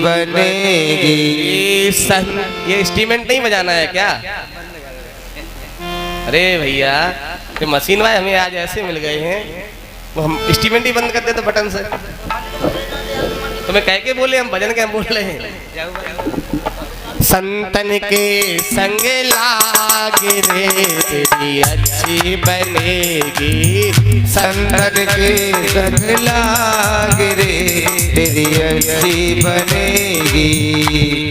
बनेगी। ये इंस्ट्रूमेंट नहीं बजाना है क्या? अरे भैया ये मशीन वाले हमें आज ऐसे मिल गए हैं, वो हम इंस्ट्रूमेंट ही बंद कर दे तो बटन से। तो मैं कह के बोले हम भजन क्या बोल रहे हैं। संतन के संग लाग रे तेरी अच्छी बनेगी। संतन के संग लाग रे तेरी अच्छी बनेगी।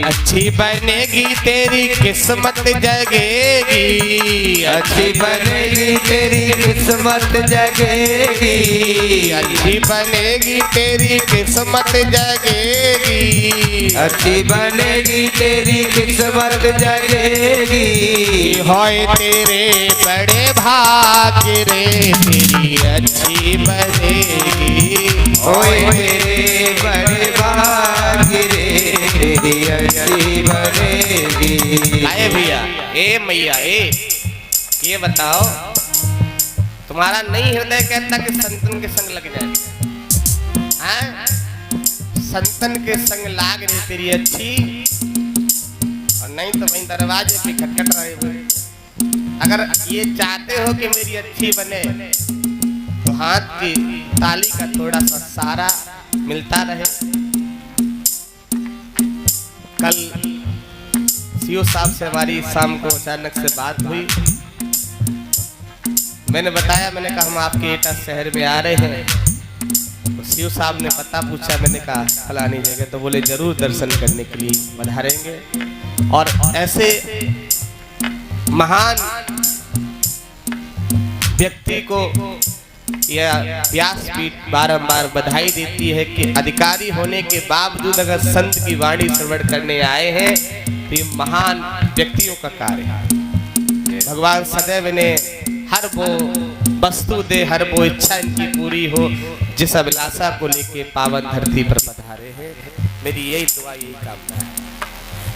अच्छी बनेगी तेरी किस्मत जगेगी। अच्छी बनेगी तेरी किस्मत जगेगी। अच्छी बनेगी तेरी किस्मत जगेगी। अच्छी बनेगी तेरी किस्मत जगेगी। होए तेरे बड़े भाग्य रे तेरी अच्छी बनेगी। होए तेरे बड़े भाग्य रे तेरी अच्छी बनेगी। आए भैया ए मैया ये बताओ, तुम्हारा नहीं हृदय कहता कि संतन के संग लग जाए? हाँ? संतन के संग लाग रही तेरी अच्छी, और नहीं तो वहीं दरवाजे पे खटखट रहे हुए। अगर ये चाहते हो कि मेरी अच्छी बने तो हाथ की ताली का थोड़ा सा सहारा मिलता रहे। कल सीओ साहब से हमारी शाम को अचानक से बात हुई। मैंने बताया, मैंने कहा हम आपके एटा शहर में आ रहे हैं। तो सीओ साहब ने पता पूछा, मैंने कहा फलानी जगह, तो बोले जरूर दर्शन करने के लिए पधारेंगे। और ऐसे महान व्यक्ति को यह व्यासपीठ बारंबार बधाई देती है कि अधिकारी होने के बावजूद अगर संत की वाणी श्रवण करने आए हैं तो ये महान व्यक्तियों का कार्य है। भगवान सदैव ने हर वो वस्तु दे, हर वो इच्छा इनकी पूरी हो जिस अभिलाषा को लेके पावन धरती पर पधारे हैं। मेरी यही दुआ, यही कामना है।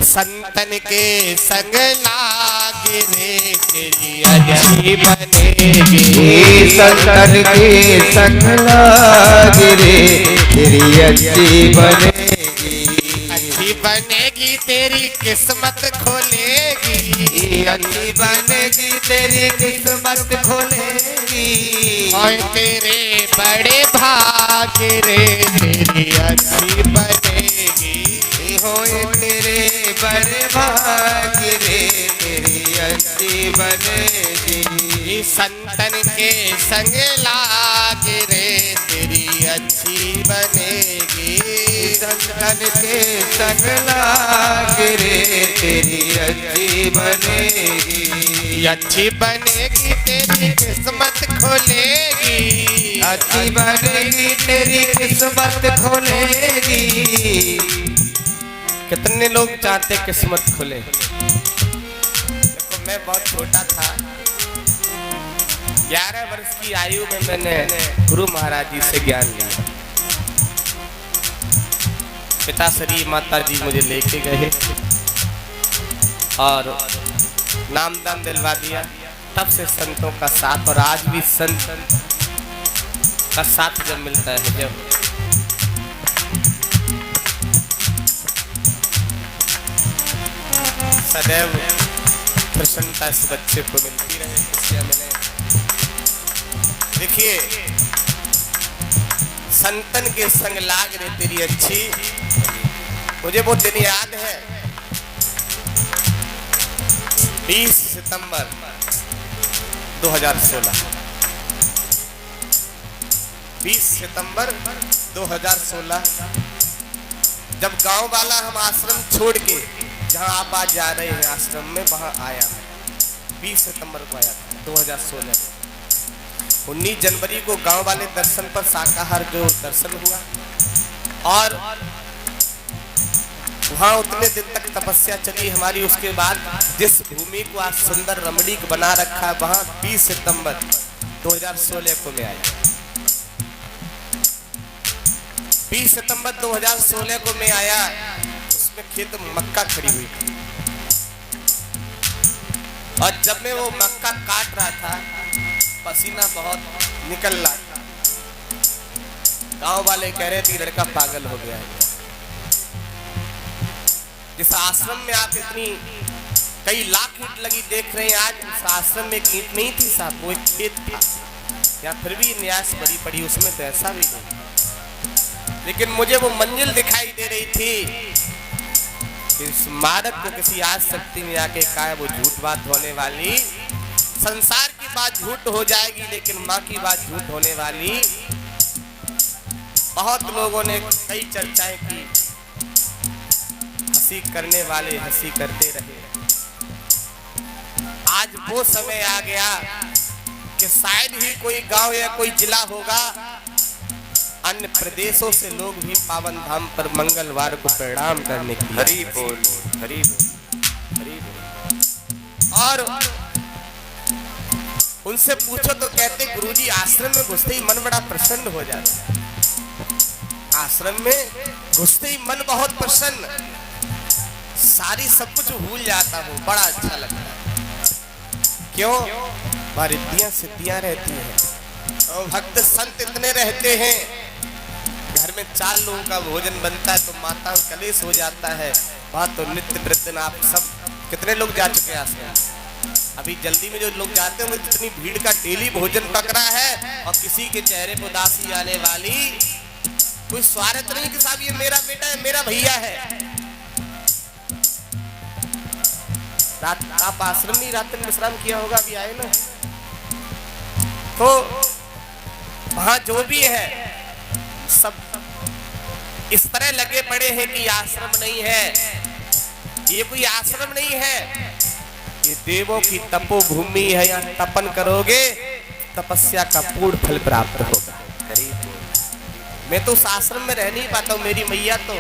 संतन के संग लाग रे तेरी अच्छी बनेगी। संतन के संग लाग रे तेरी अच्छी बनेगी। अच्छी बनेगी तेरी किस्मत खोलेगी। अच्छी बनेगी तेरी किस्मत खोलेगी। और तेरे बड़े भाग्य रे तेरी अच्छी बनेगी। होए तेरे बड़े भाग्य रे तेरी अच्छी बनेगी। संतन के संग लाग रे तेरी अच्छी बनेगी। संतन के संग लाग रे तेरी अच्छी बनेगी। अच्छी बनेगी तेरी किस्मत खोलेगी। अच्छी बनेगी तेरी किस्मत खोलेगी। कितने लोग चाहते किस्मत खुले? देखो मैं बहुत छोटा था, 11 वर्ष की आयु में मैंने गुरु महाराज जी से ज्ञान लिया। पिताश्री माता जी मुझे लेके गए और नामदान दिलवा दिया। तब से संतों का साथ, और आज भी संत का साथ जब मिलता है, जब सदैव प्रसन्नता इस बच्चे को मिलती रहे, इसलिए मैंने देखिए संतन के संग लाग रे तेरी अच्छी। मुझे वो दिन याद है, 20 सितंबर 2016। 20 सितंबर 2016 जब गांव वाला हम आश्रम छोड़ के जहां आप आज जा रहे हैं आश्रम में, वहां आया। 20 सितंबर को आया था 2016। 19 जनवरी को गांव वाले दर्शन पर शाकाहार जो दर्शन हुआ, और वहां उतने दिन तक तपस्या चली हमारी। उसके बाद जिस भूमि को आज सुंदर रमणीक बना रखा, वहां 20 सितंबर 2016 को मैं आया। 20 सितंबर 2016 को मैं आया। उसमें खेत मक्का खड़ी हुई थी, और जब मैं वो मक्का काट रहा था, पसीना बहुत निकल रहा था। गांव वाले कह रहे थे लड़का पागल हो गया है। जिस आश्रम में आप इतनी कई लाख ईंट लगी देख रहे हैं, आज उस आश्रम में एक ईंट नहीं थी साहब, वो एक खेत था। या फिर भी न्यास बड़ी पड़ी, उसमें तो ऐसा भी नहीं। लेकिन मुझे वो मंजिल दिखाई दे रही थी कि इस मादक को किसी आज शक्ति में आके कहा है, वो झूठ बात होने वाली। संसार की बात झूठ हो जाएगी, लेकिन माँ की बात झूठ होने वाली। बहुत लोगों ने कई चर्चाएं की, हंसी करने वाले हंसी करते रहे। आज वो समय आ गया कि शायद ही कोई गांव या कोई जिला होगा, अन्य प्रदेशों से लोग भी पावन धाम पर मंगलवार को प्रणाम करने के लिए। हरि बोल, हरि बोल, हरि बोल। और उनसे पूछो तो कहते गुरुजी आश्रम में घुसते ही मन बड़ा प्रसन्न हो जाता है। आश्रम में घुसते ही मन बहुत प्रसन्न, सारी सब कुछ भूल जाता हूँ, बड़ा अच्छा लगता है। क्यों? वहाँ रिद्धियां सिद्धियां रहती हैं और भक्त संत इतने रहते हैं। घर में 4 लोगों का भोजन बनता है तो माता कलेश हो जाता है। वहाँ तो नित्य वृद्धन आप सब कितने लोग जा चुके हैं आश्रम? अभी जल्दी में जो लोग जाते हैं वो इतनी भीड़ का डेली भोजन पकड़ा है और किसी के चेहरे पर उदासी आने वाली, कोई स्वार्थ नहीं कि साहब ये मेरा बेटा है, मेरा भैया है। रात आप आश्रम में रात में विश्राम किया होगा, अभी आए ना, तो वहां जो भी है सब इस तरह लगे पड़े हैं कि आश्रम नहीं है, ये कोई आश्रम नहीं है, ये देवों की तपोभूमि है। यहाँ तपन करोगे तपस्या का पूर्ण फल प्राप्त होगा। मैं तो उस आश्रम में रह नहीं पाता हूँ। मेरी मैया तो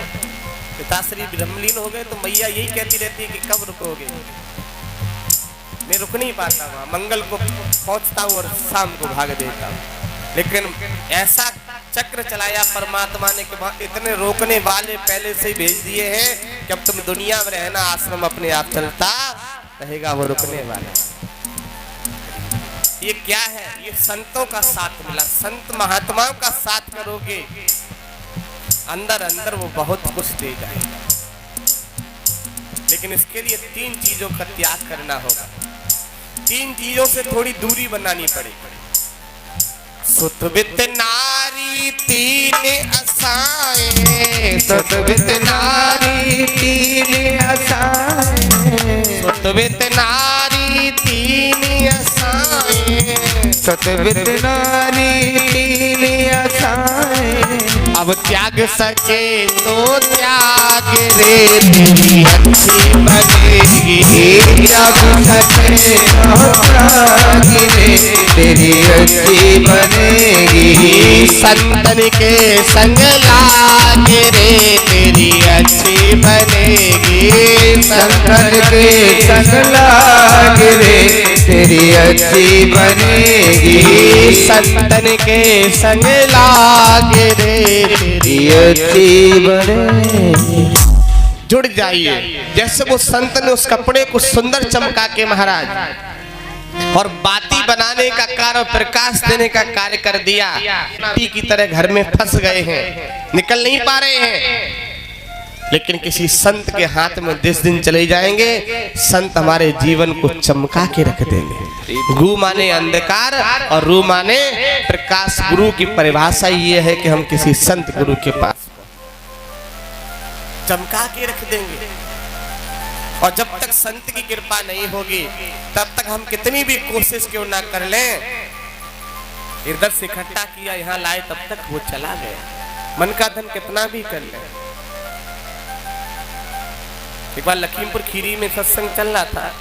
पिताश्री ब्रह्मलीन हो गए तो मैया यही कहती रहती है कि कब रुकोगे। मैं रुक नहीं पाता, वहाँ मंगल को पहुँचता हूँ और शाम को भाग देता हूँ। लेकिन ऐसा चक्र चलाया परमात्मा ने कि वहाँ इतने रोकने वाले पहले से ही भेज दिए हैं कि अब तुम दुनिया में रहना, आश्रम अपने आप चलता रहेगा, वो रुकने वाला। ये क्या है? ये संतों का साथ मिला। संत महात्माओं का साथ करोगे, अंदर अंदर वो बहुत कुछ दे जाएगा। लेकिन इसके लिए 3 चीजों का त्याग करना होगा। 3 चीजों से थोड़ी दूरी बनानी पड़ेगी। सुतवित नारी 3 असाएं, सतवित नारी 3 असाएं, सुतवित नारी 3 असाएं, सतवित नारी 3 असाएं। अब त्याग सके तो त्याग रे, तेरी अच्छी बनेगी। त्याग सके तो त्याग रे, तेरी अच्छी बनेगी। संतन के संग लाग रे, तेरी अच्छी बनेगी। संतन के संग लाग रे, तेरी अच्छी बनेगी। संतन के संग लाग रे, तेरी अच्छी बनेगी। जुड़ जाइए। जैसे वो संत ने उस कपड़े को सुंदर चमका के महाराज और बाती बनाने का कार्य, प्रकाश देने का कार्य कर दिया। मिट्टी की तरह घर में फंस गए हैं, निकल नहीं पा रहे हैं। लेकिन किसी संत के हाथ में जिस दिन चले जाएंगे, संत हमारे जीवन को चमका के रख देंगे। गु माने अंधकार और रू माने प्रकाश। गुरु की परिभाषा ये है कि हम किसी संत गुरु के पास चमका के रख देंगे। और जब तक संत की कृपा नहीं होगी, तब तक हम कितनी भी कोशिश क्यों ना कर लें, इधर से इकट्ठा किया यहाँ लाए, तब तक वो चला गया। मन का धन कितना भी कर ले। एक बार लखीमपुर खीरी में सत्संग चल रहा था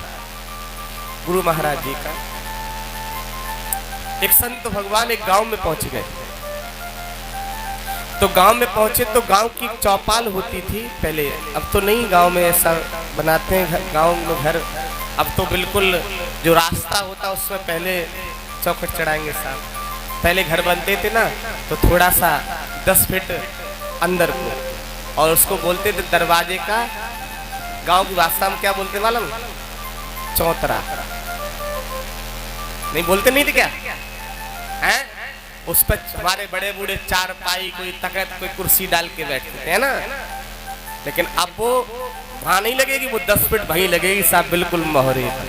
गुरु महाराज जी का। एक संत भगवान एक गांव में पहुंच गए। तो गांव में पहुंचे तो गांव की चौपाल होती थी पहले, अब तो नहीं गांव में ऐसा बनाते हैं गांव में घर। अब तो बिल्कुल जो रास्ता होता उसमें पहले चौखट चढ़ाएंगे साहब। पहले घर बनते थे ना तो थोड़ा सा 10 फीट अंदर को, और उसको बोलते थे दरवाजे का, गांव की भाषा में क्या बोलते मालूम? चौतरा। नहीं बोलते नहीं थे क्या? हैं? उस पर हमारे बड़े बूढ़े 4 पाई, कोई तखत, कोई कुर्सी डाल के बैठते थे, है ना। लेकिन अब वो वहां नहीं लगेगी, वो 10 फीट वहीं लगेगी साहब, बिल्कुल मोहरे पर।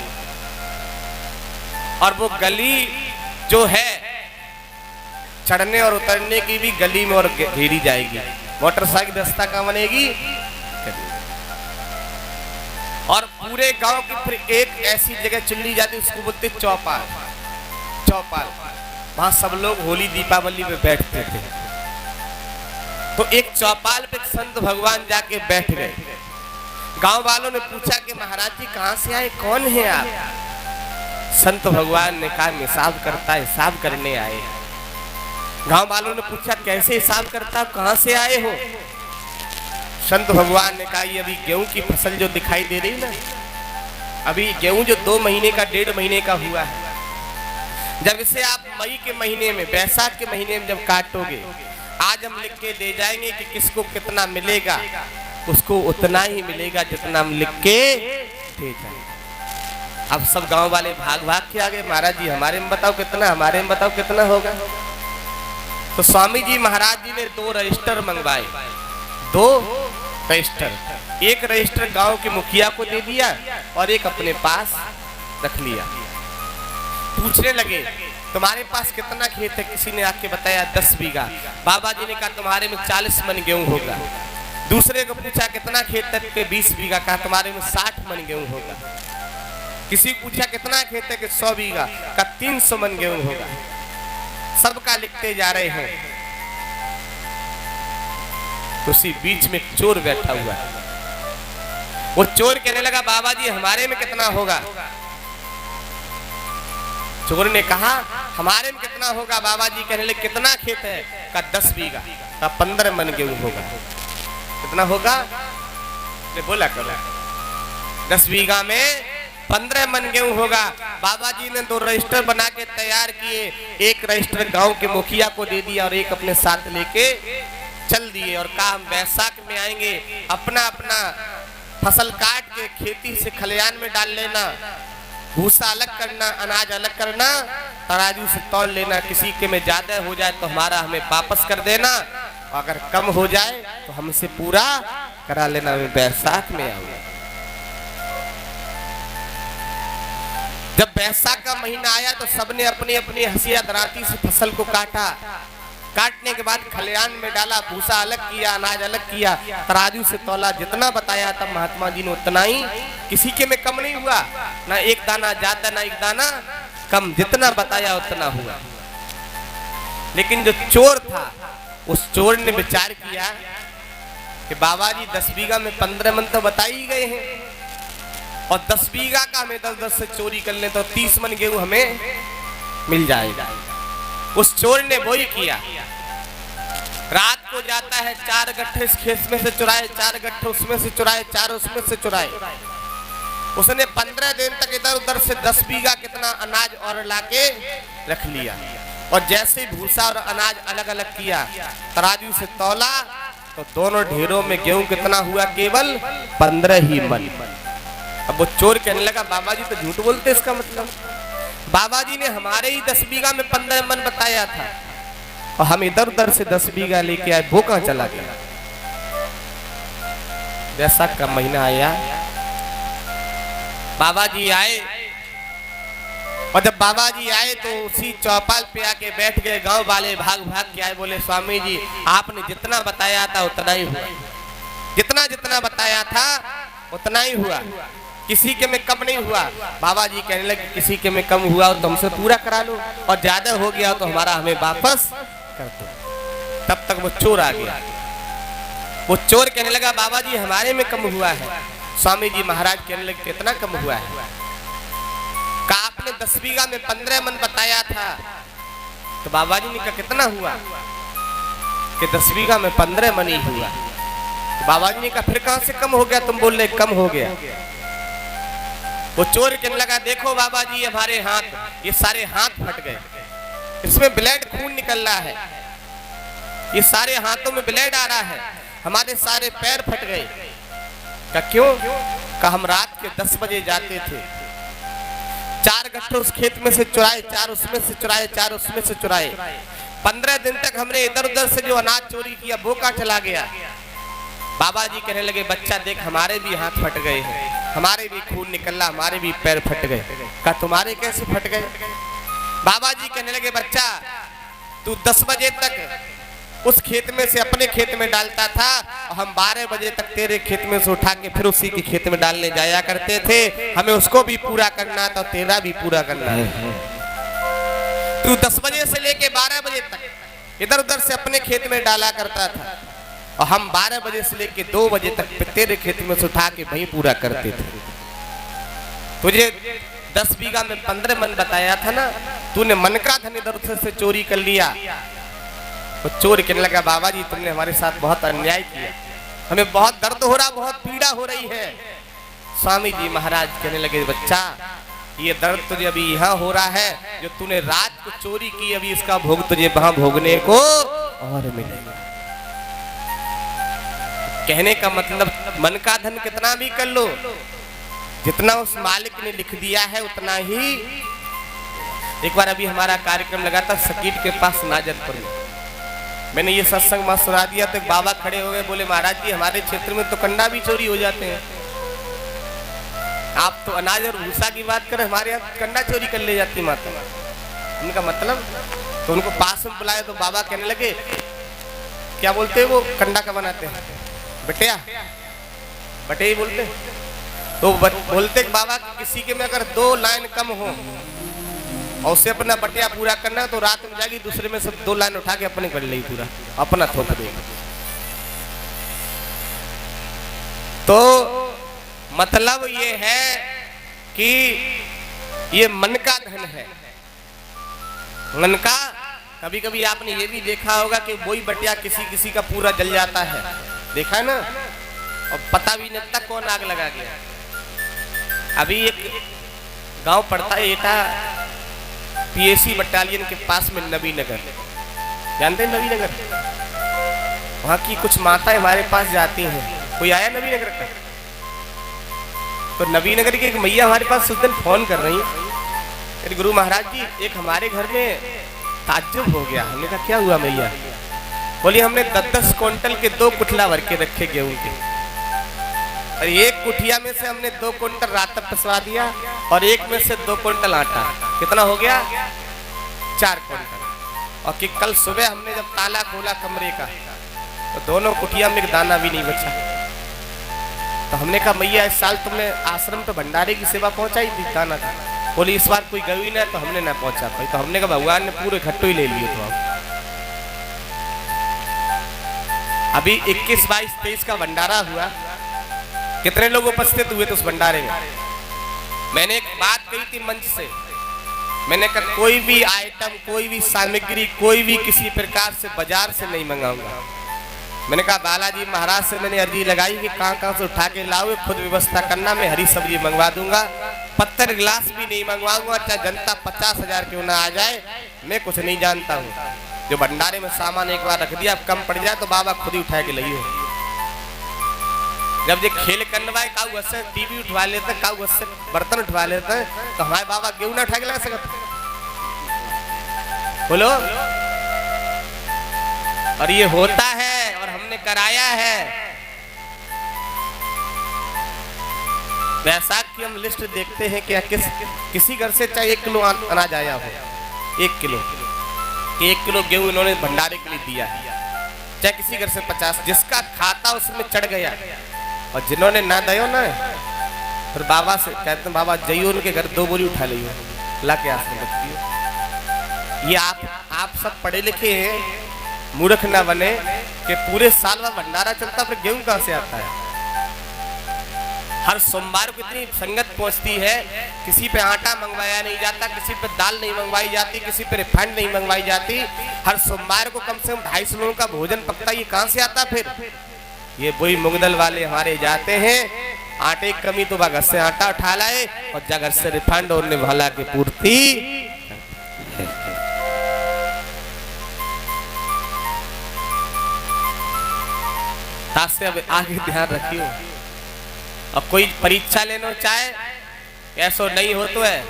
और वो गली जो है चढ़ने और उतरने की भी गली में और घेरी जाएगी, मोटरसाइकिल रास्ता कहाँ बनेगी, और पूरे गांव की फिर एक ऐसी जगह चुनी जाती है, उसको बोलते चौपाल। चौपाल वहां सब लोग होली दीपावली में बैठते थे। तो एक चौपाल पे संत भगवान जाके बैठ गए। गांव वालों ने पूछा कि महाराज जी कहाँ से आए, कौन है आप? संत भगवान ने कहा हिसाब करता है, हिसाब करने आए। गांव वालों ने पूछा कैसे हिसाब करता, कहाँ से आए हो? संत भगवान ने कहा ये अभी गेहूं की फसल जो दिखाई दे रही ना, अभी गेहूं जो 2 महीने का 1.5 महीने का हुआ है, जब इसे आप मई के महीने में, बैसाख के महीने में जब काटोगे, आज हम लिख के दे जाएंगे कि किसको कितना मिलेगा, उसको उतना ही मिलेगा जितना हम लिख के दे जाएंगे। अब सब गांव वाले भाग भाग के आ गए, महाराज जी हमारे में बताओ कितना, हमारे में बताओ कितना होगा। तो स्वामी जी महाराज जी ने 2 रजिस्टर मंगवाए, 2 रजिस्टर। एक रजिस्टर गांव के मुखिया को दे दिया और एक अपने पास रख लिया। पूछने लगे तुम्हारे पास कितना खेत है? किसी ने आके बताया 10 बीघा। बाबा जी ने कहा तुम्हारे में 40 मन गेहूं होगा। दूसरे को पूछा कितना खेत है? कि 20 बीघा। कहा तुम्हारे में 60 मन गेहूं होगा। किसी को पूछा कितना खेत है? कि 100 बीघा। का 300 मन गेहूं होगा। सबका लिखते जा रहे हैं। उसी बीच में चोर बैठा हुआ है। वो चोर कहने लगा बाबा जी हमारे में कितना होगा? चोर ने कहा हमारे में कितना होगा? बाबा जी कहने लगे कितना खेत है? का 10 बीघा। का 15 मन गेहूं होगा। कितना होगा? ने बोला करो 10 बीघा में 15 मन गेहूं होगा। बाबा जी ने 2 रजिस्टर बना के तैयार किए। एक रजिस्टर गांव के मुखिया को दे दिया और एक अपने साथ लेके चल दिए और कहा हम बैसाख में आएंगे, अपना अपना फसल काट के खेती से खलियान में डाल लेना, भूसा अलग करना, अनाज अलग करना, तराजू से तौल लेना। किसी के में ज्यादा हो जाए तो हमारा हमें वापस कर देना, अगर कम हो जाए तो हमसे पूरा करा लेना। मैं बैसाख में आऊंगा। जब बैसाख का महीना आया तो सबने अपनी अपनी हंसिया दराती से फसल को काटा। काटने के बाद खलियान में डाला, भूसा अलग किया, अनाज अलग किया, तराजू से तौला। जितना बताया था महात्मा जी ने उतना ही, किसी के में कम नहीं हुआ, ना एक दाना ज्यादा ना एक दाना कम, जितना बताया उतना हुआ। लेकिन जो चोर था उस चोर ने विचार किया कि बाबा जी 10 बीघा में 15 मन तो बता ही गए हैं और 10 बीघा का हमें 10-10 से चोरी कर ले तो 30 मन गेहूं हमें मिल जाएगा। उस चोर ने वही किया। रात को जाता है, 4 गट्ठे इस खेत में से चुराए, 4 गट्ठे उसमें से चुराए, 4 उसमें से चुराए। उसने 15 दिन तक इधर उधर से 10 बीघा कितना अनाज और लाके रख लिया और जैसे भूसा और अनाज अलग अलग किया, तराजू से तौला तो दोनों ढेरों में गेहूं कितना हुआ? केवल 15 ही मन। अब वो चोर कहने लगा बाबा जी तो झूठ बोलते, इसका मतलब बाबा जी ने हमारे ही 10 बीघा में 15 मन बताया था और हम इधर उधर से 10 बीघा लेके आए, वो कहां चला गया? बैसाख का महीना आया, बाबा जी आए और जब बाबा जी आए तो उसी चौपाल पे आके बैठ गए। गांव वाले भाग भाग के आए, बोले स्वामी जी आपने जितना बताया था उतना ही हुआ, जितना जितना बताया था उतना ही हुआ, किसी के में कम नहीं हुआ। बाबा जी कहने लगे किसी के में कम हुआ तो हमसे पूरा करा लो और ज्यादा हो गया तो हमारा हमें वापस कर दो। तब तक वो चोर आ गया। वो चोर कहने लगा बाबा जी हमारे में कम हुआ है। स्वामी जी महाराज कहने लगे कितना कम हुआ है? कहा आपने 10 बीघा में 15 मन बताया था। तो बाबा जी ने कहा कितना हुआ? कि 10 बीघा में 15 मन ही हुआ। तो बाबा जी ने कहा फिर कहां से कम हो गया? तुम बोल रहे कम हो गया। वो चोर कहने लगा देखो बाबा जी हमारे हाथ, ये सारे हाथ फट गए, इसमें ब्लड खून निकल रहा है, ये सारे हाथों में ब्लड आ रहा है, हमारे सारे पैर फट गए। का क्यों? का हम रात के 10 बजे जाते थे, 4 गट्ठे उस खेत में से चुराए, 4 उसमें से चुराए, 4 उसमें से चुराए। 15 दिन तक हमने इधर उधर से जो अनाज चोरी किया वो कहां चला गया? बाबा जी कहने लगे बच्चा देख हमारे भी हाथ फट गए हैं, हमारे भी खून निकला, हमारे भी पैर फट गए। कहा तुम्हारे कैसे फट गए? बाबा जी कहने लगे बच्चा तू 10 बजे तक उस खेत में से अपने खेत में डालता था और हम 12 बजे तक तेरे खेत में से उठा के फिर उसी के खेत में डालने जाया करते थे। हमें उसको भी पूरा करना था, तेरा भी पूरा करना है। तू 10 बजे से लेके 12 बजे तक इधर उधर से अपने खेत में डाला करता था और हम 12 बजे से लेके 2 बजे तक तेरे खेत में से उठा के वहीं पूरा करते थे। तुझे 10 बीघा में 15 मन बताया था ना, तूने मन का धन इधर उधर से चोरी कर लिया। तो चोर कहने लगा बाबा जी तुमने हमारे साथ बहुत अन्याय किया, हमें बहुत दर्द हो रहा, बहुत पीड़ा हो रही है। स्वामी जी महाराज कहने लगे बच्चा ये दर्द तुझे अभी यहाँ हो रहा है, जो तूने रात को चोरी की अभी इसका भोग तुझे वहां भोगने को और मिलेगा। कहने का मतलब मन का धन कितना भी कर लो, जितना उस मालिक ने लिख दिया है उतना ही। एक बार अभी हमारा कार्यक्रम लगा था सकीट के पास नाजरपुर में, मैंने ये सत्संग वहां सुना दिया तो एक बाबा खड़े हो गए, बोले महाराज जी हमारे क्षेत्र में तो कंडा भी चोरी हो जाते हैं, आप तो अनाज और भूसा की बात करें, हमारे यहाँ कंडा चोरी कर ले जाती माता। उनका मतलब तो उनको पास में बुलाए तो बाबा कहने लगे क्या बोलते हैं वो कंडा का बनाते हैं, बटिया बटे ही बोलते। तो बोलते बाबा किसी के में अगर 2 लाइन कम हो और उसे अपना बटिया पूरा करना तो रात में जाएगी दूसरे में से 2 लाइन उठा के अपने कर लेगी, पूरा अपना थोप देगी। तो मतलब ये है कि ये मन का धन है। मन का कभी कभी आपने ये भी देखा होगा कि वही बटिया किसी किसी का पूरा जल जाता है, देखा है ना, और पता भी नहीं लगता कौन आग लगा गया। अभी एक गांव पड़ता है एटा पीएसी बटालियन के पास में नबी नगर, जानते हैं नबी नगर? वहां की कुछ माताएं हमारे पास जाती हैं। कोई आया नबी नगर का? तो नबी नगर की एक मैया हमारे पास उस दिन फोन कर रही, अरे गुरु महाराज जी एक हमारे घर में ताज्जुब हो गया। हमने कहा क्या हुआ मैया? बोली हमने 10-10 क्विंटल के 2 कुठला भर के रखे गेहूं के, और एक कुठिया में से हमने 2 क्विंटल रात तक पिसवा दिया और एक में से 2 क्विंटल आटा, कितना हो गया? 4 क्विंटल। और कि कल सुबह हमने जब ताला खोला कमरे का तो दोनों कुठिया में एक दाना भी नहीं बचा। तो हमने कहा मैया इस साल तुमने आश्रम पे भंडारे की सेवा पहुंचाई थी दाना का? बोली इस बार कोई गई ना तो हमने ना पहुंचा पाई। तो हमने कहा भगवान ने पूरे खट्टू ही ले लिए। तो अभी 21, 22, 23 का भंडारा हुआ, कितने लोग उपस्थित हुए थे उस भंडारे में? मैंने एक बात कही थी मंच से, मैंने कहा कोई भी आइटम, कोई भी सामग्री, कोई भी किसी प्रकार से बाजार से नहीं मंगाऊंगा। मैंने कहा बालाजी महाराज से मैंने अर्जी लगाई कि कहाँ से उठा के लाओ, खुद व्यवस्था करना, मैं हरी सब्जी मंगवा दूंगा, पत्थर गिलास भी नहीं मंगवाऊंगा, चाहे जनता 50,000 क्यों ना आ जाए, मैं कुछ नहीं जानता हूँ। जो भंडारे में सामान एक बार रख दिया अब कम पड़ जाए तो बाबा खुद ही उठा के लाइए। जब ये खेल करने काऊ से टीवी उठवा लेते, काऊ से बर्तन उठवा लेते, तो हमारे बाबा गेहूं ना उठा के लगा सकते? बोलो। और ये होता है और हमने कराया है। वैसाख की हम लिस्ट देखते हैं कि किसी घर से चाहे 1 किलो अनाज आया हो, 1 किलो, 1 किलो गेहूं इन्होंने भंडारे के लिए दिया, चाहे किसी घर से 50, जिसका खाता उसमें चढ़ गया। और जिन्होंने ना दयो ना फिर बाबा से कहते हैं बाबा जाइयो उनके घर 2 बोरी उठा लियो, ला के आसमान रखती हो। ये आप सब पढ़े लिखे हैं, मूर्ख ना बने कि पूरे साल में भंडारा चलता फिर गेहूं कहां से आता है। हर सोमवार को इतनी संगत पहुंचती है, किसी पे आटा मंगवाया नहीं जाता, किसी पे दाल नहीं मंगवाई जाती, किसी पे रिफाइंड नहीं मंगवाई जाती। हर सोमवार को कम से कम 250 लोगों का भोजन पकता, ये कहां से आता? फिर ये वही मुगदल वाले हमारे जाते हैं, आटे की कमी तो घर से आटा उठा लाए और जगह से रिफाइंड और निभाला की पूर्ति। से अब आगे ध्यान रखियो। अब कोई परीक्षा लेना चाहे ऐसा नहीं हो तो है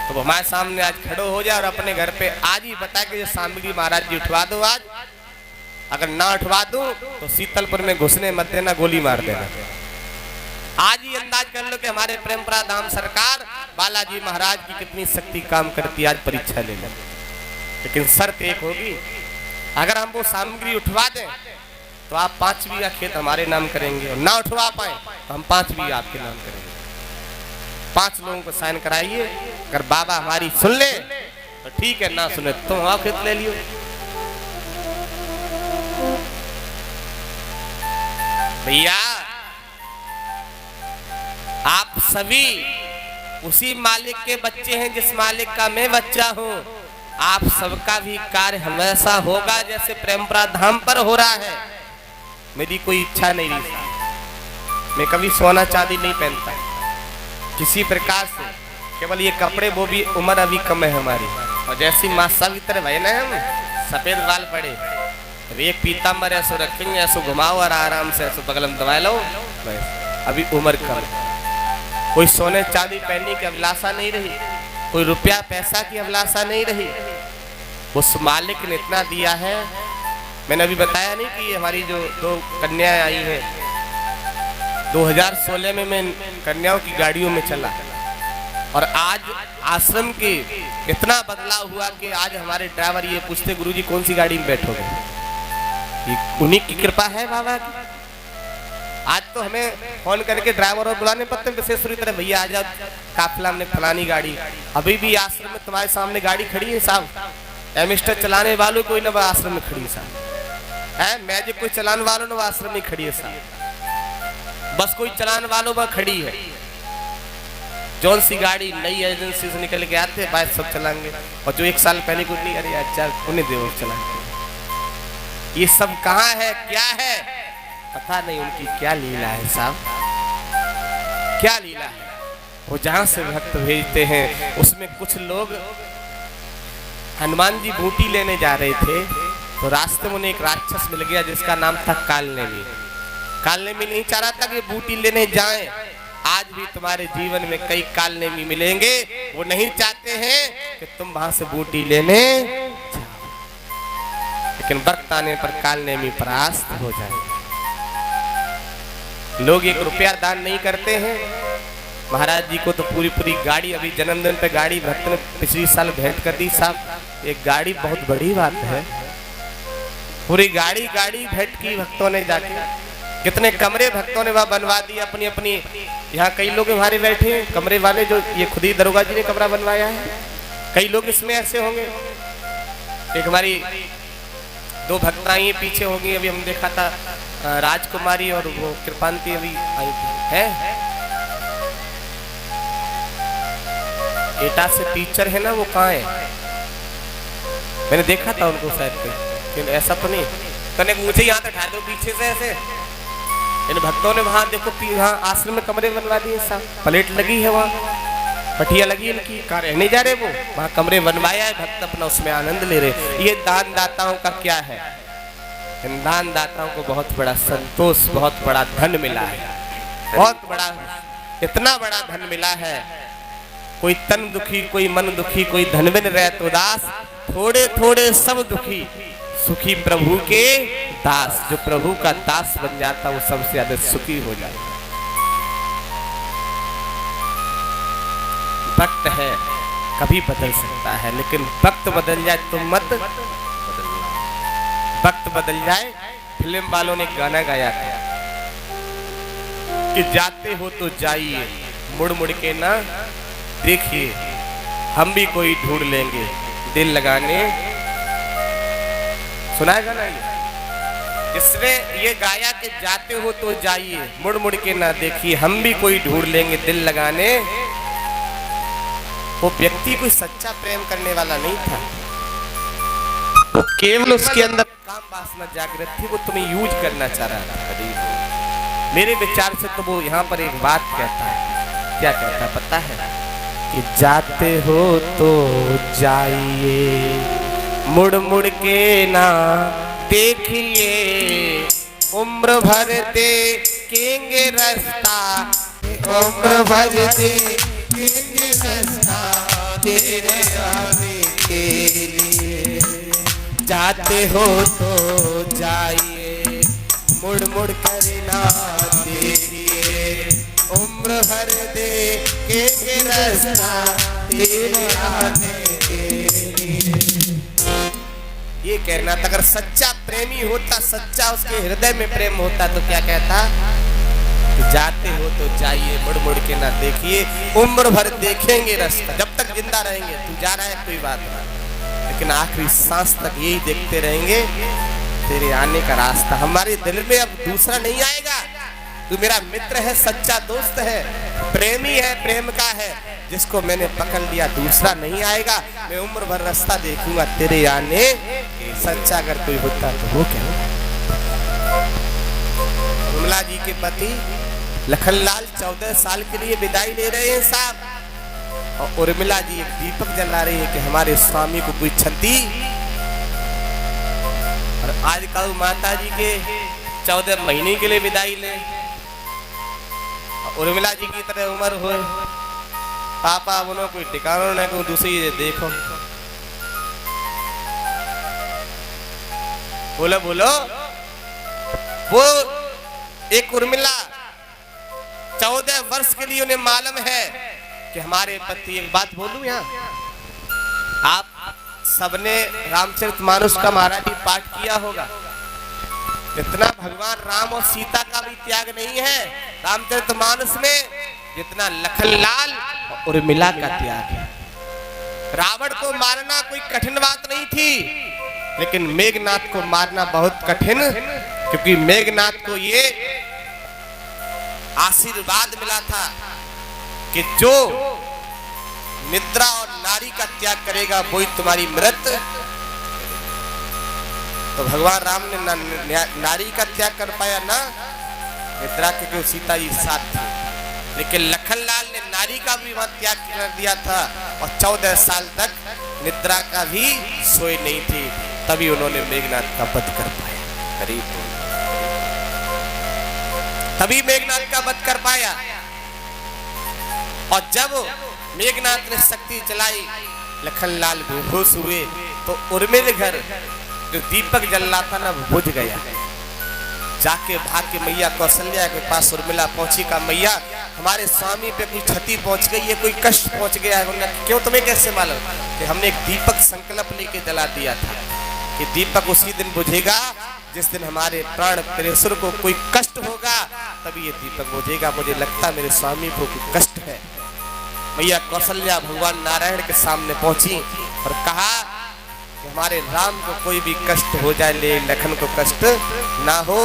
तो हमारे सामने आज खड़ो हो जाए और अपने घर पे आज ही बता के सामग्री महाराज जी उठवा दो आज, अगर ना उठवा दूं तो शीतलपुर में घुसने मत देना, गोली मार देना। आज ही अंदाज कर लो कि हमारे प्रेमपुरा धाम सरकार बालाजी महाराज की कितनी शक्ति काम करती है। आज परीक्षा ले लो, लेकिन शर्त एक होगी, अगर हम वो सामग्री उठवा दें तो आप 5 बीघा खेत हमारे नाम करेंगे, और ना उठवा पाए तो हम 5 बीघा आपके नाम करेंगे। 5 लोगों को साइन कराइए, अगर बाबा हमारी सुन ले तो ठीक है, ना सुने तो आप खेत ले लियो। भैया आप सभी उसी मालिक के बच्चे हैं जिस मालिक का मैं बच्चा हूं। आप सबका भी कार्य हमेशा होगा जैसे प्रेमपुरा धाम पर हो रहा है। मेरी कोई इच्छा नहीं रही, मैं कभी सोना चांदी नहीं पहनता किसी प्रकार से, केवल ये कपड़े, वो भी उम्र अभी कम है हमारी। और जैसी माँ सवित्र भाई ना, हम सफेद बाल पड़े, अब एक पीताम्बर ऐसो रखेंगे, ऐसो घुमाओ और आराम से ऐसो बगल में दबा लो, अभी उम्र कम। कोई सोने चांदी पहनने की अभिलाषा नहीं रही, कोई रुपया पैसा की अभिलाषा नहीं रही। उस मालिक ने इतना दिया है। मैंने अभी बताया नहीं कि हमारी जो 2 कन्याएं आई हैं, 2016 में मैं कन्याओं की गाड़ियों में चला, और आज आश्रम के इतना बदलाव हुआ कि आज हमारे ड्राइवर ये पूछते, गुरुजी कौन सी गाड़ी में बैठोगे? ये उन्हीं की कृपा है बाबा की। आज तो हमें फोन करके ड्राइवर और बुलाने पड़ते हैं विशेष रूप से, भैया आ जाओ काफिला में फलानी गाड़ी। अभी भी आश्रम में तुम्हारे सामने गाड़ी खड़ी है साहब, एमिस्टर चलाने वालों कोई ना आश्रम में खड़ी है साहब, है मैजिक कोई चलाने वालों ना आश्रम में खड़ी है साहब, बस कोई चलाने वालों में खड़ी है। जौन सी गाड़ी नई एजेंसी से निकल के आते हैं बाइक सब चलाएंगे, और जो 1 साल पहले कुछ नहीं, अरे अच्छा उन्हें देव चलाएंगे। ये सब कहाँ है, क्या है, पता नहीं उनकी क्या लीला है साहब, क्या लीला है। वो जहां से भक्त भेजते हैं उसमें कुछ लोग, हनुमान जी बूटी लेने जा रहे थे तो रास्ते में उन्हें एक राक्षस मिल गया जिसका नाम था कालनेमी। कालनेमी नहीं चाह रहा था कि बूटी लेने जाएं। आज भी तुम्हारे जीवन में कई कालनेमी मिलेंगे, वो नहीं चाहते हैं कि तुम वहां से बूटी लेने जाओ, लेकिन वक्त आने पर कालनेमी परास्त हो जाए। लोग 1 रुपया दान नहीं करते हैं। महाराज जी को तो पूरी गाड़ी, अभी जन्मदिन पे गाड़ी भक्त ने पिछली साल भेंट कर दी साहब। एक गाड़ी बहुत बड़ी बात है, पूरी गाड़ी भेंट की भक्तों ने जाके। कितने कमरे भक्तों ने वहां बनवा दिए अपनी अपनी। यहाँ कई लोग हमारे बैठे हैं कमरे वाले, जो ये खुद ही दरोगा जी ने कमरा बनवाया है। कई लोग इसमें ऐसे होंगे। एक हमारी 2 भक्त आई पीछे होंगी, अभी हम देखा था राजकुमारी और वो कृपांती अभी आई थी, है एटा से टीचर है ना, वो कहाँ है? मैंने देखा था उनको शायद पे, लेकिन ऐसा तो नहीं। तने मुझे यहाँ तक उठा दो पीछे से ऐसे। इन भक्तों ने वहां देखो, वहाँ आश्रम में कमरे बनवा दिए साहब, प्लेट लगी है वहाँ, पटिया लगी इनकी, कहाँ रहने जा रहे वो, वहाँ कमरे बनवाया है, भक्त अपना उसमें आनंद ले रहे। ये दान दाताओं का क्या है? इन दान दाताओं को बहुत बड़ा संतोष, बहुत बड़ा धन मिला है, बहुत बड़ा, इतना बड़ा धन मिला है। कोई तन दुखी, कोई मन दुखी, कोई धनविन रहत उदास, थोड़े थोड़े सब दुखी, सुखी प्रभु के दास। जो प्रभु का दास बन जाता वो सबसे ज्यादा सुखी हो जाता। वक्त है कभी बदल सकता है, लेकिन वक्त बदल जाए तो मत बदलना। वक्त बदल जाए, फिल्म वालों ने गाना गाया था कि जाते हो तो जाइए, मुड़ मुड़ के ना देखिए, हम भी कोई ढूंढ लेंगे दिल लगाने। सुना है गाना ये? इसने ये गाया कि जाते हो तो जाइए, मुड़ मुड़ के ना देखिए, हम भी कोई ढूंढ लेंगे दिल लगाने। वो व्यक्ति कोई सच्चा प्रेम करने वाला नहीं था, वो केवल उसके अंदर काम वासना जागृत थी, वो तुम्हें यूज करना चाह रहा था। मेरे विचार से तो वो यहाँ पर एक बात कहता है, क्या कहता है पता है? कि जाते हो तो जाइए, मुड़ मुड़ के ना देखिए, उम्र भर देखेंगे रास्ता, उम्र भर देखेंगे रास्ता तेरे आने के लिए। जाते हो तो जाइए, मुड़ मुड़ कर ना देखिए, उम्र भर देखेंगे रास्ता तेरे आने के लिए। ये कहना था, अगर सच्चा प्रेमी होता, सच्चा उसके हृदय में प्रेम होता तो क्या कहता कि जाते हो तो जाइए, मुड़ मुड़ के ना देखिए, उम्र भर देखेंगे रास्ता। जब तक जिंदा रहेंगे, तू जा रहा है कोई बात नहीं, लेकिन आखिरी सांस तक यही देखते रहेंगे तेरे आने का रास्ता। हमारे दिल में अब दूसरा नहीं आएगा। तू मेरा मित्र है, सच्चा दोस्त है, प्रेमी है, प्रेम का है, जिसको मैंने पकड़ लिया, दूसरा नहीं आएगा। मैं उम्र भर रास्ता देखूंगा तेरे आने। सच्चा अगर कोई होता तो वो क्या? उर्मिला जी के पति लखनलाल 14 साल के लिए विदाई ले रहे हैं साहब, और उर्मिला जी एक दीपक जला रही है कि हमारे स्वामी को कोई क्षति। और आजकल माता जी के 14 महीने के लिए विदाई ले, उर्मिला जी की तरह उम्र हो, पापा बोलो कोई ठिकाना ना, कोई दूसरी देखो, बोलो बोलो। वो एक उर्मिला 14 वर्ष के लिए उन्हें मालूम है कि हमारे पति, एक बात बोलूं यहाँ, आप सबने रामचरितमानस का मराठी पाठ किया होगा। जितना भगवान राम और सीता का भी त्याग नहीं है रामचरितमानस में, जितना लखनलाल और उर्मिला का त्याग है। रावण को मारना कोई कठिन बात नहीं थी, लेकिन मेघनाथ को मारना बहुत कठिन, क्योंकि मेघनाथ को ये आशीर्वाद मिला था कि जो निद्रा और नारी का त्याग करेगा वही तुम्हारी मृत्यु। तो भगवान राम ने नारी का त्याग कर पाया ना, निद्रा के, क्यों सीता जी साथ थी, लेकिन लखनलाल ने नारी का भी वहां त्याग कर दिया था, और 14 साल तक निद्रा का भी सोए नहीं थी, तभी उन्होंने मेघनाथ का वध कर पाया। करीब तभी मेघनाथ का वध कर पाया। और जब मेघनाथ ने शक्ति चलाई, लखनलाल बेहोश हुए, तो उर्मिल घर जो दीपक जल रहा था ना, वो बुझ गया। जाके भाग के मैया कौशल्या के पास उर्मिला पहुंची, का मैया हमारे स्वामी पे कोई क्षति पहुंच गई है, कोई कष्ट पहुंच गया है। क्यों, तुम्हें कैसे मालूम? कि हमने एक दीपक संकल्प लेके जला दिया था कि दीपक उसी दिन बुझेगा जिस दिन हमारे प्राण प्रेषर को कोई कष्ट होगा, तभी ये दीपक बुझेगा। मुझे लगता मेरे स्वामी को कोई कष्ट है। मैया कौशल्या भगवान नारायण के सामने पहुंची और कहा कि हमारे राम को कोई भी कष्ट हो जाए, ले लखन को कष्ट ना हो।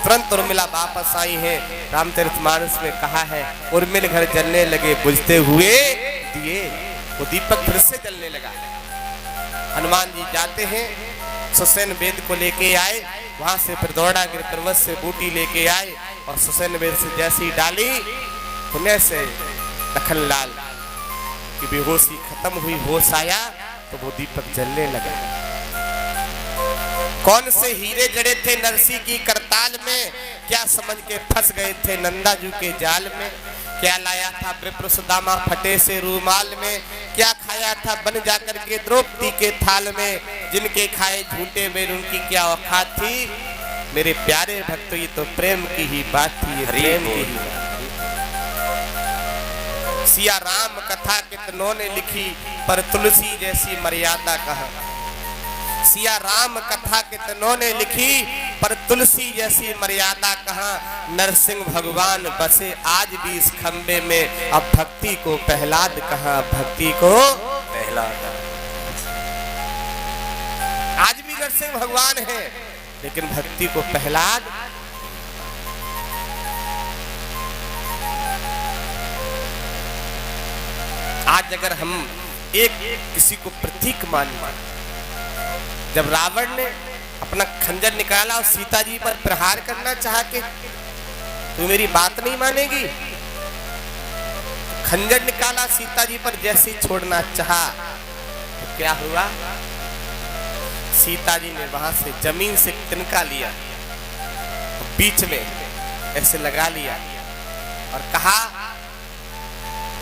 तुरंत उर्मिला वापस आई है। रामचरितमानस में कहा है, उर्मिल घर जलने लगे बुझते हुए दिए, वो दीपक फिर से जलने लगा। हनुमान जी जाते हैं, सुसैन वेद को लेके आए, वहां से फिर दौड़ा गिर पर्वत से बूटी लेके आए, और सुसैन वेद से जैसी डाली, पुण्य से लखनलाल की बेहोशी खत्म हुई, होश आया तो वो दीपक जलने लगा। कौन से हीरे जड़े थे नरसी की करताल में, क्या समझ के फंस गए थे नंदाजू के जाल में। क्या लाया था विप्र सुदामा फटे से रूमाल में, क्या खाया था बन जाकर के द्रौपदी के थाल में। जिनके खाए झूठे में उनकी क्या औकात थी। मेरे प्यारे भक्तों, ये तो प्रेम की ही बात थी, प्रेम की ही। सिया राम कथा कितनों ने लिखी, पर तुलसी जैसी मर्यादा कहा। सिया राम कथा कितनों ने लिखी, पर तुलसी जैसी मर्यादा कहाँ। नरसिंह भगवान बसे आज भी इस खंबे में, अब भक्ति को प्रहलाद कहाँ, भक्ति को प्रहलाद। आज भी नरसिंह भगवान है, लेकिन भक्ति को प्रहलाद। आज अगर हम एक किसी को प्रतीक माने, जब रावण ने अपना खंजर निकाला और सीता जी पर प्रहार करना चाहा कि तू मेरी बात नहीं मानेगी, खंजर निकाला सीता जी पर, जैसे ही छोड़ना चाहा तो क्या हुआ, सीता जी ने वहां से जमीन से तिनका लिया, बीच में ऐसे लगा लिया और कहा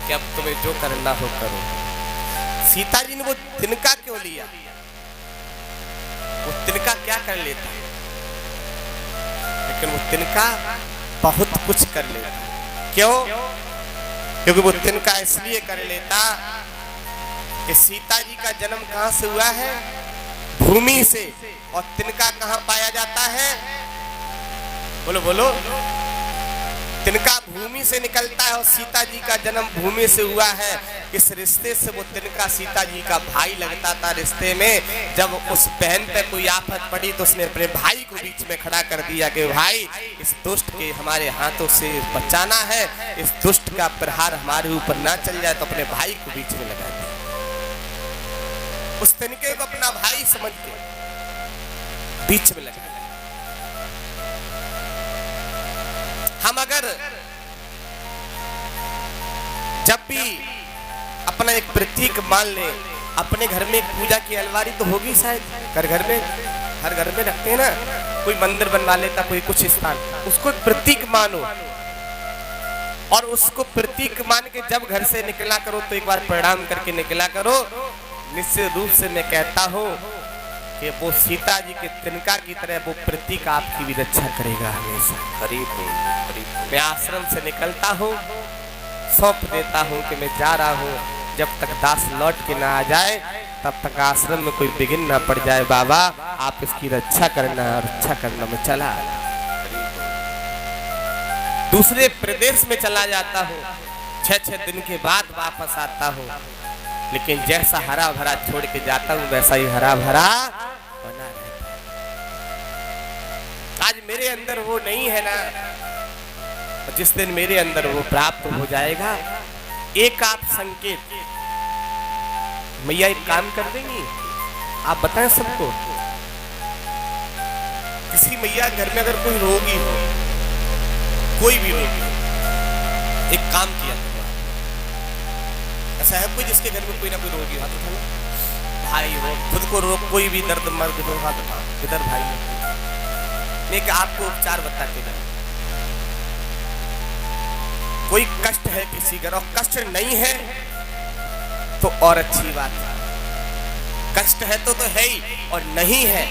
कि अब तुम्हें जो करना हो करो। सीता जी ने वो तिनका क्यों लिया? वो तिनका क्या कर लेता, लेकिन वो तिनका बहुत कुछ कर लेता। क्यों? क्योंकि वो तिनका इसलिए कर लेता कि सीता जी का जन्म कहां से हुआ है? भूमि से। और तिनका कहां पाया जाता है? बोलो बोलो। तिनका भूमि से निकलता है और सीता जी का जन्म भूमि से हुआ है। इस रिश्ते से वो तिनका सीता जी का भाई लगता था। रिश्ते में जब उस बहन पे कोई आफत पड़ी तो उसने अपने भाई को बीच में खड़ा कर दिया कि भाई इस दुष्ट के हमारे हाथों से बचाना है, इस दुष्ट का प्रहार हमारे ऊपर ना चल जाए, तो अपने भाई को बीच में लगा दिया। उस तिनके को अपना भाई समझ के बीच में लगा। हम अगर जब भी अपना एक प्रतीक मान ले, अपने घर में एक पूजा की अलमारी तो होगी शायद, घर में हर घर में रखते हैं ना, कोई मंदिर बनवा लेता, कोई कुछ स्थान, उसको एक प्रतीक मानो और उसको प्रतीक मान के जब घर से निकला करो तो एक बार प्रणाम करके निकला करो। निश्चित रूप से मैं कहता हूं कि वो सीता जी के तिनका की तरह वो प्रतीक आपकी भी रक्षा करेगा हमेशा। मैं आश्रम से निकलता हूँ, सौंप देता हूँ कि मैं जा रहा हूँ, जब तक दास लौट के ना आ जाए तब तक आश्रम में कोई विघ्न ना पड़ जाए। बाबा आप इसकी रक्षा करना, रक्षा करना। मैं चला दूसरे प्रदेश में चला जाता हूँ, 6-6 दिन के बाद वापस आता हूँ, लेकिन जैसा हरा भरा छोड़ के जाता हूँ वैसा ही हरा भरा बना रहता है। आज मेरे अंदर वो नहीं है ना, जिस दिन मेरे अंदर वो प्राप्त हो जाएगा, एक आप संकेत, मैया एक काम कर देंगी, आप बताएं सबको। किसी मैया घर में अगर कोई रोगी हो, कोई भी रोगी, एक काम किया, ऐसा है कोई जिसके घर में कोई ना कोई रोगी, हाथ उठा लो। भाई हो, खुद को रोग, कोई भी दर्द मर्द हो, हाथ उठा। इधर भाई लेकिन आपको उपचार बताते हैं। कोई कष्ट है किसी घर और कष्ट नहीं है तो और अच्छी बात है, कष्ट है तो है ही, और नहीं है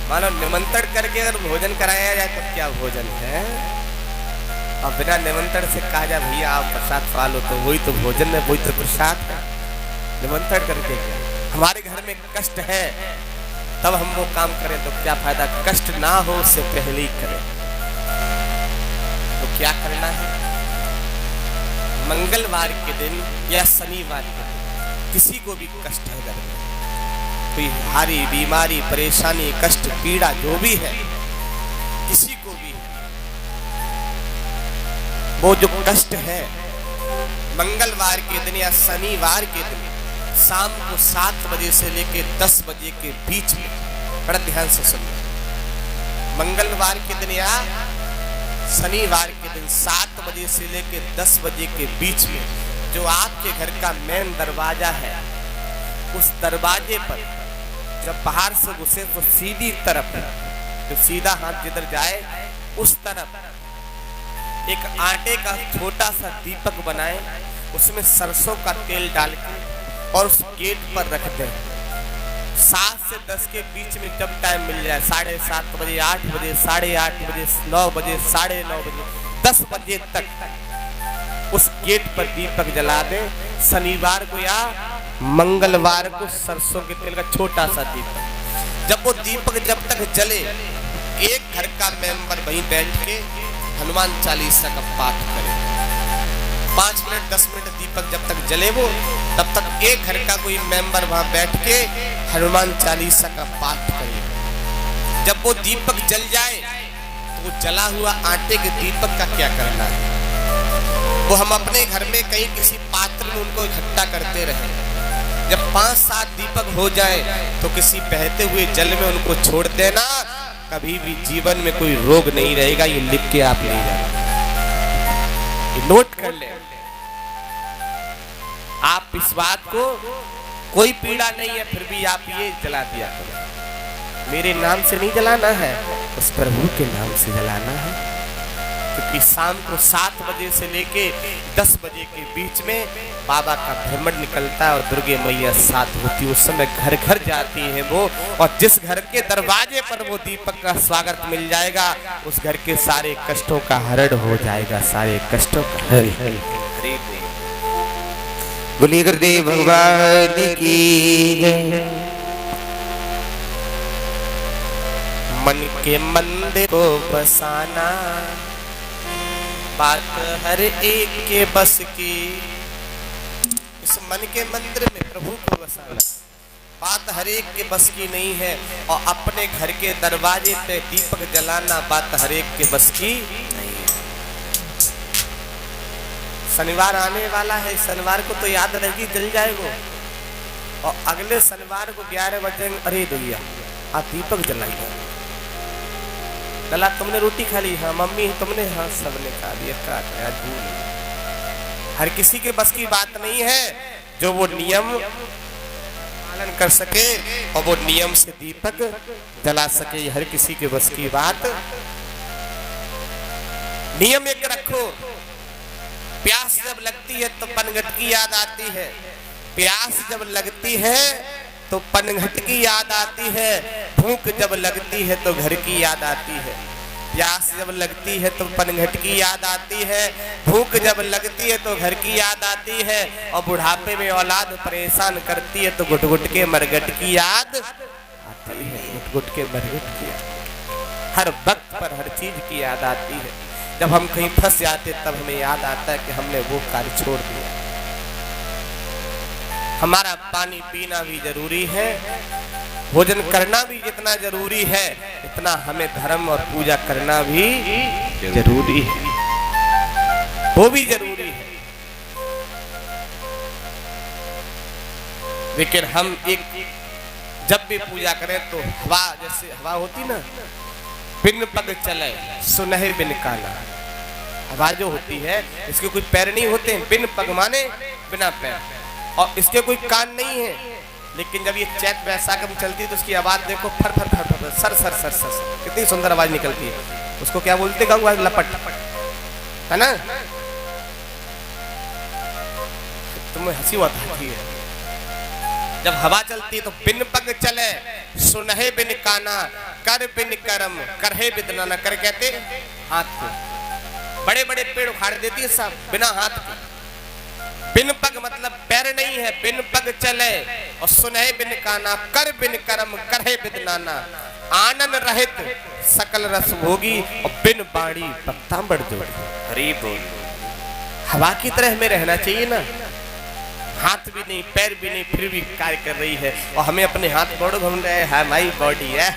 मानो निमंत्रण करके अगर भोजन कराया जाए तो क्या भोजन है, और बिना निमंत्रण से कहा जाए भैया आप प्रसाद खा लो तो वही तो भोजन है, वही तो प्रसाद है। निमंत्रण करके हमारे घर में कष्ट है तब हम वो काम करें तो क्या फायदा, कष्ट ना हो उससे पहले ही करें। तो क्या करना है, मंगलवार के दिन या शनिवार के दिन किसी को भी कष्ट है घर में, कोई भारी बीमारी परेशानी कष्ट पीड़ा जो भी है, किसी को भी वो जो कष्ट है, मंगलवार के दिन या शनिवार के दिन शाम को 7 बजे से लेके 10 बजे के बीच में, बड़ा ध्यान से सुनिए, मंगलवार के दिन या शनिवार के दिन 7 बजे से लेके 10 बजे के बीच में जो आपके घर का मेन दरवाजा है, उस दरवाजे पर जब बाहर से घुसे तो सीधी तरफ, जो सीधा हाथ जिधर जाए उस तरफ एक आटे का छोटा सा दीपक बनाएं, उसमें सरसों का तेल डाल के और उस गेट पर रख दें। 7 से 10 के बीच में जब टाइम मिल जाए, 7:30 बजे, 8 बजे, 8:30 बजे, 9 बजे, 9:30 बजे, 10 बजे तक उस गेट पर दीपक जला दें। शनिवार को या मंगलवार को सरसों के तेल का छोटा सा दीपक, जब वो दीपक जब तक जले, एक घर का मेंबर वहीं बैठ के हनुमान चालीसा का पाठ करे। 5 मिनट 10 मिनट दीपक जब तक जले वो, तब तक एक घर का कोई मेंबर वहां बैठ के हनुमान चालीसा का पाठ करे। जब वो दीपक जल जाए तो वो जला हुआ आटे के दीपक का क्या करना है, वो हम अपने घर में कहीं किसी पात्र में उनको इकट्ठा करते रहे। जब 5-7 दीपक हो जाए तो किसी बहते हुए जल में उनको छोड़ देना, कभी भी जीवन में कोई रोग नहीं रहेगा। ये लिख के आप ले जाना, ये नोट कर ले आप इस बात को, कोई पीड़ा नहीं है फिर भी आप ये जला दिया करो। मेरे नाम से नहीं जलाना है, उस प्रभु के नाम से जलाना है। क्योंकि शाम को 7 बजे से लेके 10 बजे के बीच में बाबा का भ्रमण निकलता है और दुर्गे मैया साथ होती है। उस समय घर घर जाती है वो, और जिस घर के दरवाजे पर वो दीपक का स्वागत मिल जाएगा उस घर के सारे कष्टों का हरण हो जाएगा, सारे कष्टों का हरण। बोलिए गुरुदेव भगवान की जय। मन के मंदिर को बसाना बात हर एक के बस की। इस मन के मंदिर में प्रभु को बसाना बात हर एक के बस की नहीं है, और अपने घर के दरवाजे पे दीपक जलाना बात हर एक के बस की नहीं है। शनिवार आने वाला है, शनिवार को तो याद रहेगी जल जाएगा, और अगले शनिवार को 11 बजे अरे भैया आप दीपक जलाइए। लला तुमने रोटी खा ली? हाँ मम्मी तुमने? हाँ सबने खा लिया। क्या खाया? दूध। हर किसी के बस की बात नहीं है जो वो नियम पालन कर सके और वो नियम से दीपक जला सके, हर किसी के बस की बात। नियम एक रखो, प्यास जब लगती है तो पनघट की याद आती है, प्यास जब लगती है तो पनघट की याद आती है, भूख जब लगती है तो घर की याद आती है। प्यास जब लगती है तो पनघट की याद आती है, भूख जब लगती है तो घर की याद आती है, और बुढ़ापे में औलाद परेशान करती है तो घुट घुट के मरघट की याद आती है। घुट घुट के मरघट की याद हर वक्त पर हर चीज की याद आती है। जब हम कहीं फंस जाते तब हमें याद आता है कि हमने वो कार्य छोड़ दिया। हमारा पानी पीना भी जरूरी है, भोजन करना भी जितना जरूरी है इतना हमें धर्म और पूजा करना भी जरूरी है, वो भी जरूरी है। लेकिन हम एक जब भी पूजा करें तो हवा, जैसे हवा होती ना, बिन पग चले सुनहरे बिन काला। हवा जो होती है इसके कोई पैर नहीं होते हैं, बिन पग माने बिना पैर, और इसके कोई कान नहीं है, लेकिन जब ये चैत बैसाख में चलती है तो उसकी आवाज देखो, फर फर फर फर सर सर सर सर, कितनी सुंदर आवाज निकलती है। उसको क्या बोलते गाँव वाले? लपट, है ना? तुम्हें हंसी आती है जब हवा चलती है तो बिन पग चले सुनहे बिन काना, कर बिन करम करहे बिदनाना। कर कहते हाथ को, बड़े बड़े पेड़ उखाड़ देती है सब बिना हाथ के। बिन पग मतलब पैर नहीं है, बिन पग चले और सुनहे बिन काना, कर बिन करम करहे बिदनाना। आनंद रहित सकल रस भोगी और बिन बाड़ी पत्तांबर जोड़ी। हरि बोल। हवा की तरह हमें रहना चाहिए ना, हाथ भी नहीं पैर भी नहीं फिर भी कार्य कर रही है, और हमें अपने हाथ बड़ो घूम रहे हैं, हमारी बॉडी है,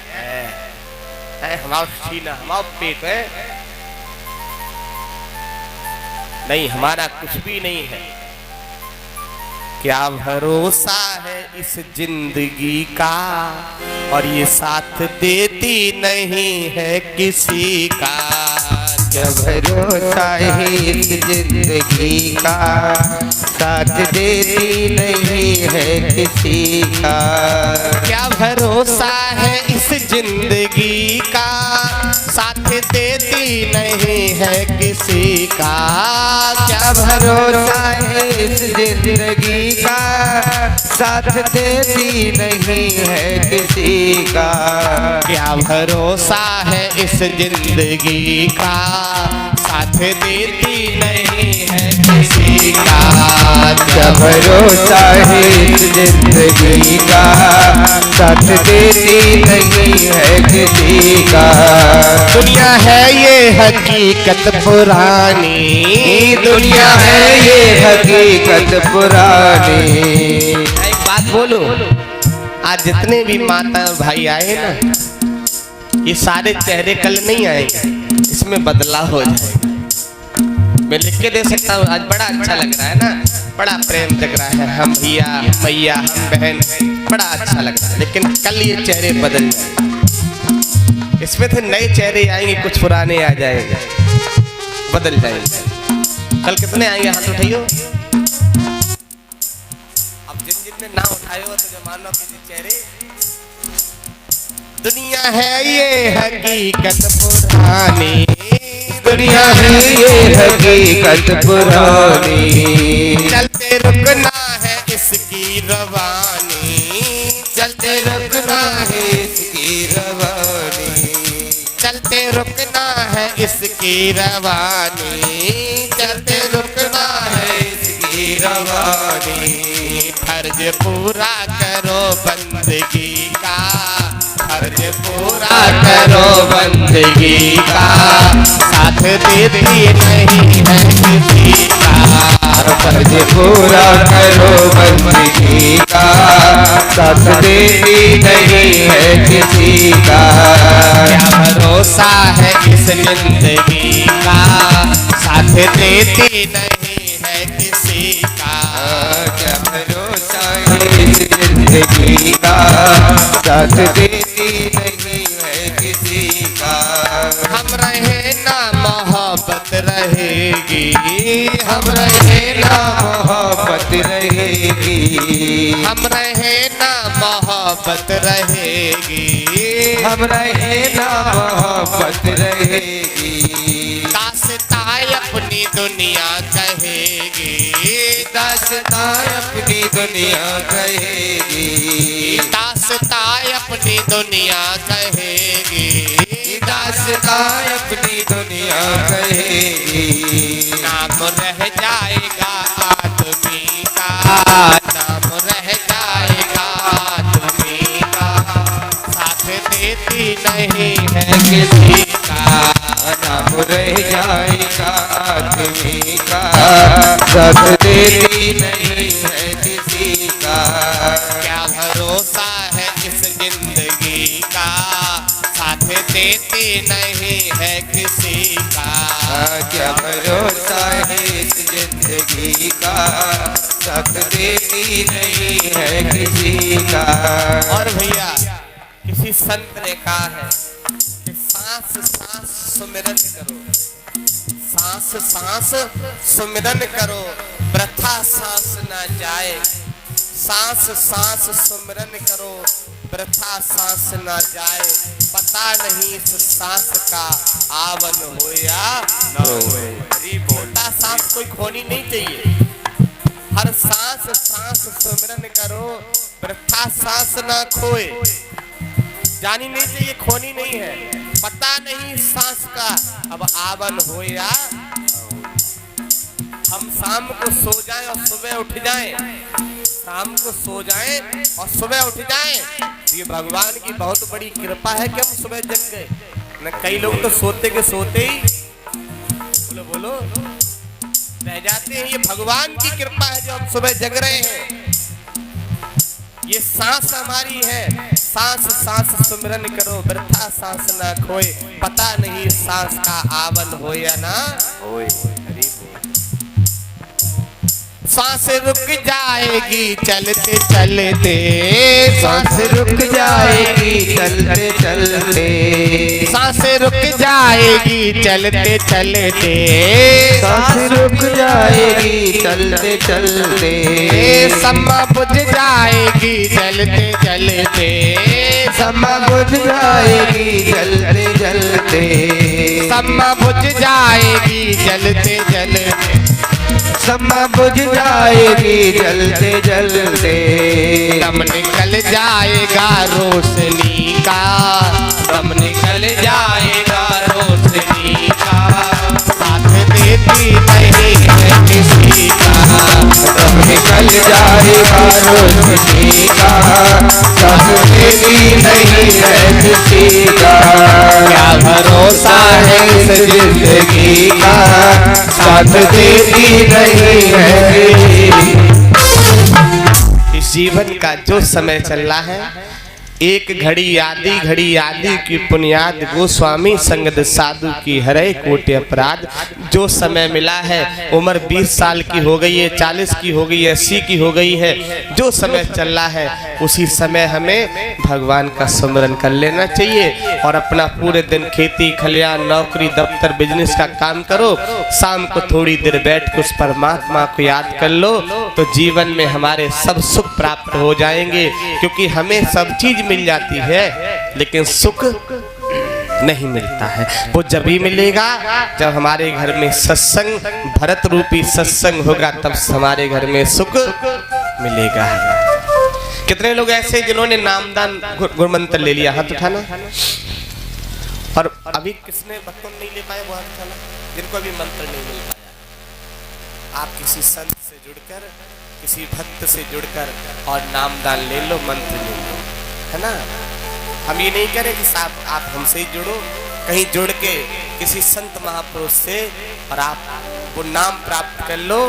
हमारा सीना हमारा पेट है, नहीं हमारा कुछ भी नहीं है। क्या भरोसा है इस जिंदगी का, और ये साथ देती नहीं है किसी का। क्या भरोसा है इस जिंदगी का, साथ देती नहीं है किसी का। क्या भरोसा है इस जिंदगी का, साथ देती नहीं है किसी का। क्या भरोसा है इस जिंदगी का, साथ देती नहीं है किसी का। क्या भरोसा है इस जिंदगी का, साथ देती नहीं है किसी का। क्या भरोसा है इस जिंदगी का, साथ देती नहीं है किसी का। दुनिया है ये हकीकत पुरानी, दुनिया है ये हकीकत पुरानी। एक बात बोलो, आज जितने भी माता और भाई आए ना, ये सारे चेहरे कल नहीं आएंगे, इसमें बदलाव हो जाएगा। मैं लिख के दे सकता हूँ। आज बड़ा अच्छा लग रहा है ना, बड़ा प्रेम जग रहा है, हम भैया मैया हम बहन, बड़ा अच्छा लग रहा है। लेकिन कल ये चेहरे बदल जाएंगे, इसमें तो नए चेहरे आएंगे, कुछ पुराने आ जाएंगे, बदल जाएंगे। कल कितने आएंगे? हाथ उठाइयो। अब जिन जिन ने ना उठाए हो तो जो मानो कि चेहरे। दुनिया है ये हकीकत पुरानी, दुनिया है ये हकीकत पुरानी। चलते रुकना है इसकी रवानी, चलते रुकना है इसकी रवानी, चलते रुकना है इसकी रवानी, चलते रुकना है इसकी रवानी। फर्ज पूरा करो बंदगी का, फर्ज पूरा करो बंदगी का, साथ देती नहीं है किसी का। फर्ज पूरा करो बंदगी का, साथ देती नहीं है किसी का। क्या भरोसा है इस जिंदगी का, साथ देती नहीं है किसी का। क्या भरोसा है इस जिंदगी का, साथ देती नहीं है किसी का। हम रहे ना मोहब्बत रहेगी, हम रहे ना मोहब्बत रहेगी, हम रहे ना मोहब्बत रहेगी, हम रहे ना मोहब्बत रहेगी। दास्तां अपनी दुनिया कहेगी, दास्तां अपनी दुनिया कहेगी, दास्तां अपनी दुनिया कहेगी, दास्तां अपनी दुनिया कहेगी। नाम रह जाएगा आदमी का, नाम रह जाएगा आदमी का, साथ देती नहीं है किसी का। नाम रह जाएगा आदमी का, साथ देती नहीं है किसी का। क्या भरोसा है इस जिंदगी का, साथ देती नहीं है किसी का। क्या भरोसा है इस जिंदगी का, साथ देती नहीं है किसी का। और भैया किसी संत ने कहा है कि सांस सांस सुमिरन करो, सांस सांस सुमिरन करो, वृथा सांस ना जाए। सांस सांस सुमिरन करो, वृथा सांस ना जाए। पता नहीं इस सांस का आवन हो या न होए। छोटा सांस कोई खोनी नहीं चाहिए, हर सांस सांस सुमिरन करो, वृथा सांस ना खोए। जानी नहीं चाहिए, खोनी नहीं है। पता नहीं सांस का अब आवन हो या। हम शाम को सो जाएं और सुबह उठ जाएं, शाम को सो जाएं और सुबह उठ जाएं, ये भगवान की बहुत बड़ी कृपा है कि हम सुबह जग गए। न कई लोग तो सोते के सोते ही बोलो बोलो रह जाते हैं। ये भगवान की कृपा है जो हम सुबह जग रहे हैं। ये सांस हमारी है, सांस सांस सुमिरन करो, वृथा सांस ना खोए। पता नहीं सांस का आवन हो या ना होए। सांस रुक जाएगी चलते चलते, सांस रुक जाएगी चलते चलते, सांस रुक जाएगी चलते चलते, सांस रुक जाएगी चलते चलते, सम्मा बुझ जाएगी चलते चलते, सम्मा बुझ जाएगी चलते चलते, सम्मा बुझ जाएगी चलते चलते, सम्मा बुझ जाएगी चलते चलते। दम निकल जाएगा रोशनी का, दम निकल जाएगा रोशनी का, साथ देती नहीं है किसी का। दम निकल जाएगा रोशनी का, साथ देती नहीं है किसी का। क्या भरोसा है इस जिंदगी का, साथ देती नहीं है। इस जीवन का जो समय चल रहा है, एक घड़ी आदि की पुण्याद गोस्वामी संगत साधु की हरे कोटि अपराध। जो समय मिला है, उम्र 20 साल की हो गई है, 40 की हो गई है, 80 की हो गई है, जो समय चल रहा है उसी समय हमें भगवान का स्मरण कर लेना चाहिए और अपना पूरे दिन खेती खलियान नौकरी दफ्तर बिजनेस का काम करो। शाम को थोड़ी देर बैठ कर उस परमात्मा को याद कर लो तो जीवन में हमारे सब सुख प्राप्त हो जाएंगे। क्योंकि हमें सब चीज मिल जाती है लेकिन सुख नहीं मिलता है। वो जब भी मिलेगा जब हमारे घर में सत्संग, भरत रूपी सत्संग होगा, तब हमारे घर में सुख मिलेगा। कितने लोग ऐसे जिन्होंने नामदान गुरु मंत्र ले लिया, हाथ उठाना। और अभी किसने भक्तों नहीं ले पाए वो हाथ उठाना, जिनको अभी मंत्र नहीं मिल पाया। आप किसी संत से जुड़कर, किसी भक्त से जुड़कर और नामदान ले लो, मंत्र ले लो, है ना। हम ये नहीं कह रहे कि साहब आप हमसे ही जुड़ो, कहीं जुड़ के किसी संत महापुरुष से और आप वो नाम प्राप्त कर लो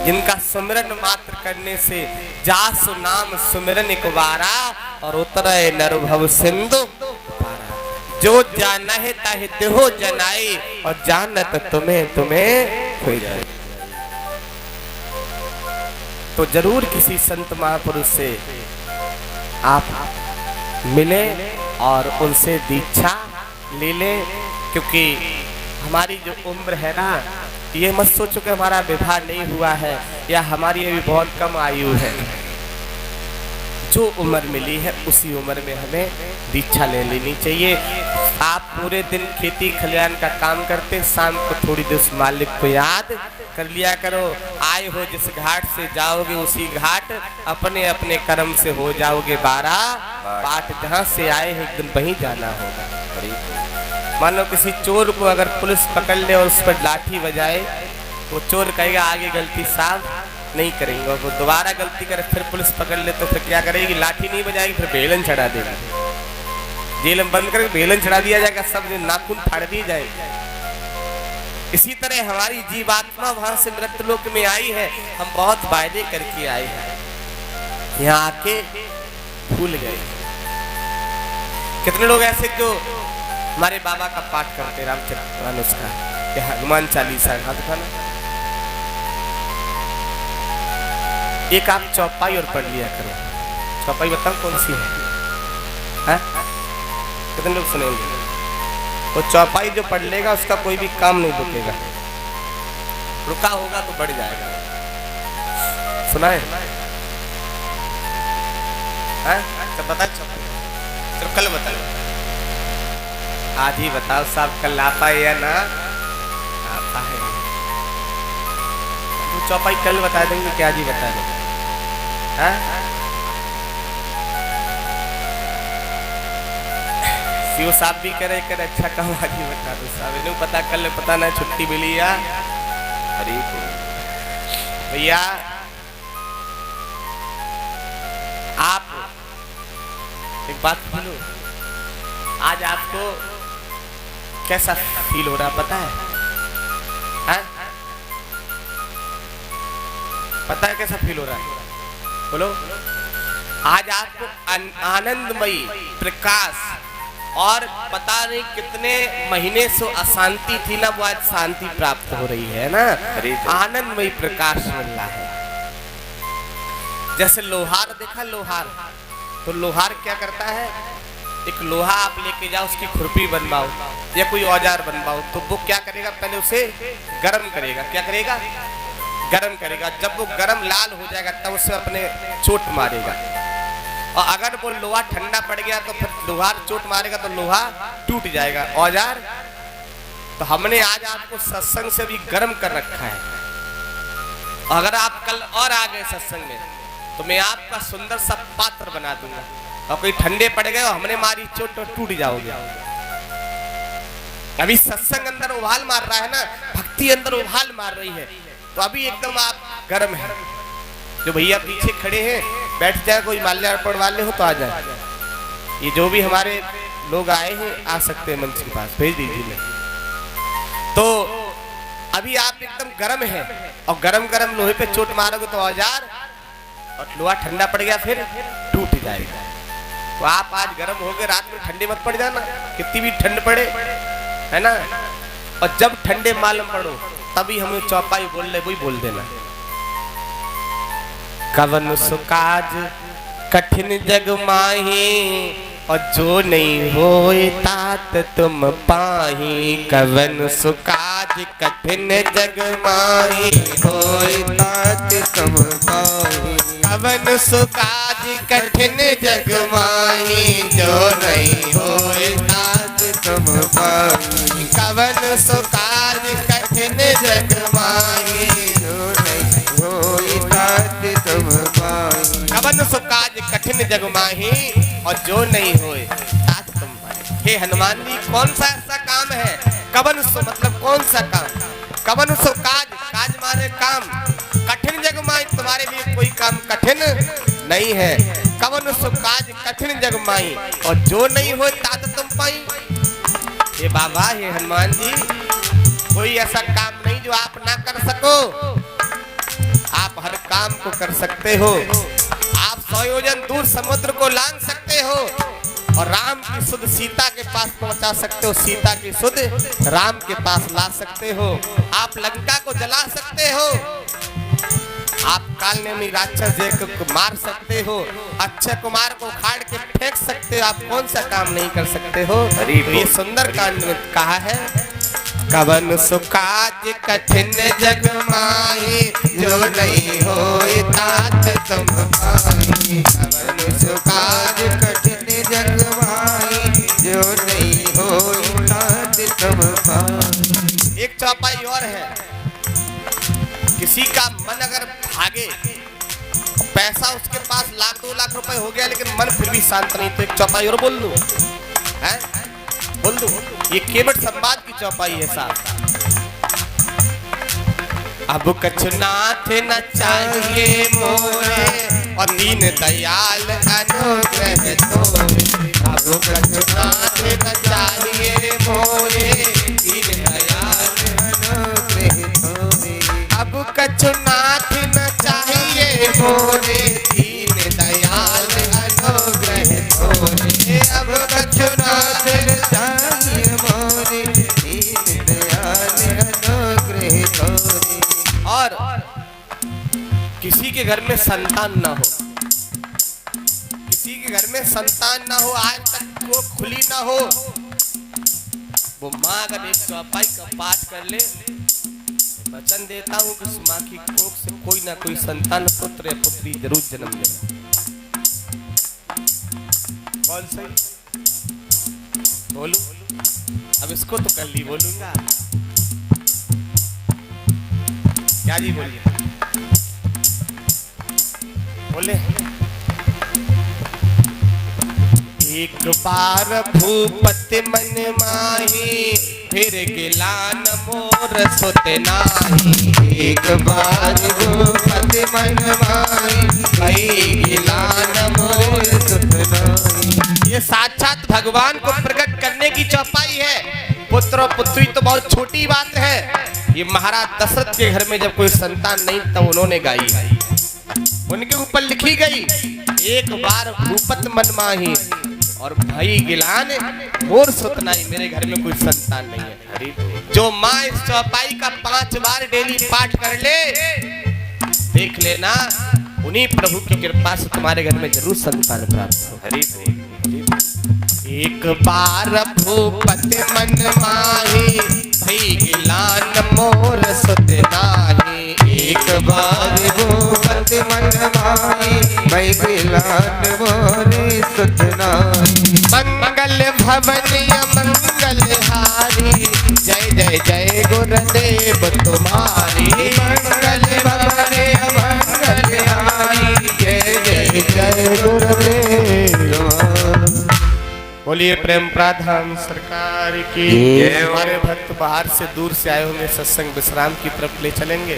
जिनका सुमिरन मात्र करने से जासु नाम सुमिरन एक बारा और उतरे नरभव सिंधु पारा। जो जाना है ताहे देहो जनाई और जानत तुम्हें हो जाए। तो जरूर किसी संत महापुरुष से आप मिले और उनसे दीक्षा ले लें, क्योंकि हमारी जो उम्र है ना, ये मत सोचो कि हमारा विवाह नहीं हुआ है या हमारी अभी बहुत कम आयु है। जो उम्र मिली है उसी उम्र में हमें दीक्षा ले लेनी चाहिए। आप पूरे दिन खेती खलियान का काम करते, शाम को थोड़ी देर मालिक को याद कर लिया करो। आए हो जिस घाट से जाओगे उसी घाट, अपने अपने कर्म से हो जाओगे 12 पाठ। जहाँ से आए हैं एक दिन वहीं जाना होगा। मान लो किसी चोर को अगर पुलिस पकड़ ले और उस पर लाठी बजाए, वो चोर कहेगा आगे गलती साफ नहीं करेंगे, और वो दोबारा गलती करे फिर पुलिस पकड़ ले तो फिर क्या करेगी, लाठी नहीं बजाएगी, फिर बेलन चढ़ा देगी, जेल में बंद करके बेलन चढ़ा दिया जाएगा, सब नाखून फाड़ दिए जाएगा। इसी तरह हमारी जीवात्मा वहां से मृत्युलोक में आई है, हम बहुत वायदे करके आए हैं, यहाँ आके भूल गए। कितने लोग ऐसे जो हमारे बाबा का पाठ करते, रामचरितमानस का या हनुमान चालीसा, हाथ उठाना। एक आप चौपाई और पढ़ लिया करो। चौपाई बताओ कौन सी है? कितने लोग सुनेंगे? वो चौपाई जो पढ़ लेगा उसका कोई भी काम नहीं रुकेगा, रुका होगा तो बढ़ जाएगा। सुनाए? तो बता चौपाई, तो कल बताओ, आज ही बताओ साहब, कल आ पाए या ना आ पाए? तो चौपाई कल बता देंगे कि आज ही बता देंगे। सीओ साहब भी करे अच्छा काम आज ही बता दो साहब, इन्हें पता कल पता ना छुट्टी मिली या अरे भैया। आप एक बात बोलो, आज आपको कैसा फील हो रहा पता है? पता है कैसा फील हो रहा है? बोलो। आज आपको आनंदमयी प्रकाश, और पता नहीं कितने महीने से अशांति थी ना, वो आज शांति प्राप्त हो रही है ना, आनंदमयी प्रकाश मिल रहा है। जैसे लोहार देखा, लोहार तो लोहार क्या करता है, एक लोहा आप लेके जाओ, उसकी खुरपी बनवाओ या कोई औजार बनवाओ, तो वो क्या करेगा, पहले उसे गर्म करेगा। क्या करेगा? गरम करेगा। जब वो गरम लाल हो जाएगा तब उसे अपने चोट मारेगा, और अगर वो लोहा ठंडा पड़ गया तो फिर लोहार चोट मारेगा तो लोहा टूट जाएगा, औजार। तो हमने आज आपको सत्संग से भी गर्म कर रखा है, अगर आप कल और आ गए सत्संग में तो मैं आपका सुंदर सा पात्र बना दूंगा, और कोई ठंडे पड़ गए और हमने मारी चोट तो टूट जाओगे। अभी सत्संग अंदर उबाल मार रहा है ना, भक्ति अंदर उबाल मार रही है, तो अभी एकदम आप गर्म है। जो भैया पीछे खड़े हैं बैठ जाए, कोई माल्यार्पण वाले हो तो आ जाए। ये जो भी हमारे लोग आए हैं आ सकते हैं मंच के पास, भेज दीजिए। तो अभी आप एकदम गर्म है, और गरम गरम लोहे पे चोट मारोगे तो औजार, और लोहा ठंडा पड़ गया फिर टूट जाएगा। तो आप आज गर्म हो गए, रात में ठंडे मत पड़ जाना, कितनी भी ठंड पड़े, है ना। और जब ठंडे मालूम पड़ो तभी हमें चौपाई बोल ले, वही बोल देना। कवन सुकाज कठिन जग माही, और जो नहीं होए तात तुम पाही। कवन सुकाज कठिन जग माही, होए तात तुम पाही। कवन सुकाज कठिन जग माही, जो नहीं होए तात तुम पाई। कवन सो काज कठिन जग माही, जो नहीं होई तात तुम पाई। कवन सो काज कठिन जग माही, और जो नहीं होए तात तुम पाई। हे हनुमान जी, कौन सा ऐसा काम है? कवन सो मतलब कौन सा काम? कवन सो काज, काज माने काम। कठिन जग माई, तुम्हारे लिए कोई काम कठिन नहीं है। कवन सो काज कठिन जग माई, और जो नहीं हो तात तुम पाई। हे बाबा, हे हनुमान जी, कोई ऐसा काम नहीं जो आप ना कर सको। आप हर काम को कर सकते हो। आप 100 योजन दूर समुद्र को लांग सकते हो, और राम की सुध सीता के पास पहुंचा सकते हो, सीता की सुध राम के पास ला सकते हो। आप लंका को जला सकते हो, आप कालनेमी राक्षस को मार सकते हो, अक्षय कुमार को उखाड़ के फेंक सकते हो। आप कौन सा काम नहीं कर सकते हो? तो ये सुंदर कांड में कहा है, कवन सो काज कठिन जग माही, जो नहीं होए तात तुम पाई। कवन सो काज कठिन जग माही, जो नहीं होई तात तुम पाई। एक चौपाई और है, किसी का मन अगर भागे, पैसा उसके पास 1,00,000 2 लाख रुपए हो गया, लेकिन मन फिर भी शांत नहीं, तो एक चौपाई और बोल दूं, हैं? बोल दूं, ये केवट संवाद की चौपाई है साहब। अब कछु नाथ न चाहिए मोरे, और दीन दयाल अनुग्रह तोरे। अब कछु नाथ न चाहिए मोरे, दीन दयाल अनुग्रह तोरे। अब कछु नाथ न चाहिए मोरे, दीन दयाल अनुग्रह तोरे। अब कछु नाथ न चाहिए मोरे, दीन दयाल अनुग्रह तोरे। और किसी के घर में संतान ना हो, किसी के घर में संतान ना हो, आज तक वो खुली ना हो, वो माँ अगर एक चौपाई का पाठ कर ले, वचन देता हूँ कि उस माँ की कोख से कोई ना कोई संतान, पुत्र या पुत्री जरूर जन्म लेगा। कौन सही बोलूं? अब इसको तो कल ही बोलूंगा। क्या जी बोलिए, बोले। एक बार भूपति मन माही, फिर गिलान मोर सुत नाही। एक बार भूपति मन माही, भई गिलान मोर सुत नाही। ये साक्षात भगवान को प्रकट करने की चौपाई है। पुत्र और पुत्री तो बहुत छोटी बात है। ये महाराज दशरथ के घर में जब कोई संतान नहीं तब उन्होंने गाई, उनके ऊपर लिखी गई, एक बार भूपत मन माही, और भई गिलान मोर सुत नाही। मेरे घर में कोई संतान नहीं है। जो माँ इस चौपाई का 5 बार डेली पाठ कर ले, देख लेना, उन्हीं प्रभु की कृपा से तुम्हारे घर में जरूर संतान प्राप्त हो। हरि बोल। एक बार भूपति मन माही, भई गिलान मोर सुत नाही। एक बार भूपति मन माही, भई गिलान मोर सुत नाही। मंगल भवन मंगल हारी, जय जय जय गुरुदेव तुम्हारी। मंगल भवन मंगल हारी, जय जय जय गुरुदेव तुम्हारी। बोलिए प्रेम प्राधाम सरकार की जय। हमारे भक्त बाहर से दूर से आए होंगे, सत्संग विश्राम की तरफ ले चलेंगे,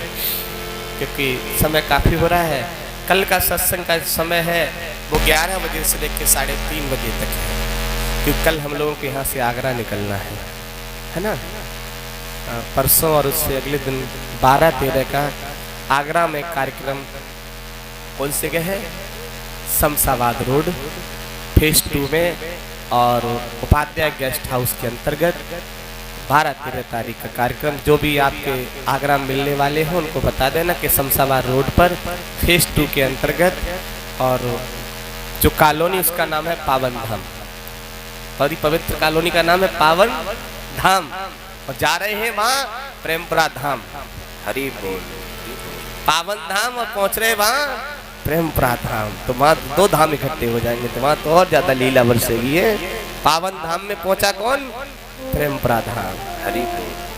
क्योंकि समय काफी हो रहा है। कल का सत्संग का समय है वो 11 बजे से लेकर 3:30 बजे तक है, क्योंकि कल हम लोगों को यहाँ से आगरा निकलना है ना। परसों और उससे अगले दिन 12-13 का आगरा में कार्यक्रम कौन से गए है, शमशाबाद रोड फेज 2 में, और उपाध्याय गेस्ट हाउस के अंतर्गत 12-13 तारीख का कार्यक्रम। जो भी आपके आगरा मिलने वाले हैं उनको बता देना कि शमशाबाद रोड पर फेज 2 के अंतर्गत, और जो कॉलोनी उसका नाम है पावन धाम, और ये पवित्र कॉलोनी का नाम है पावन धाम, और जा रहे हैं वहाँ प्रेमपुरा धाम। हरि बोल। पावन धाम और पहुँच रहे वहाँ प्रेमपुरा धाम, तो वहाँ 2 धाम इकट्ठे हो जाएंगे, तो वहाँ तो और ज्यादा लीला बरसेगी है। पावन धाम में पहुंचा कौन? प्रेम प्रधान। हरि बोल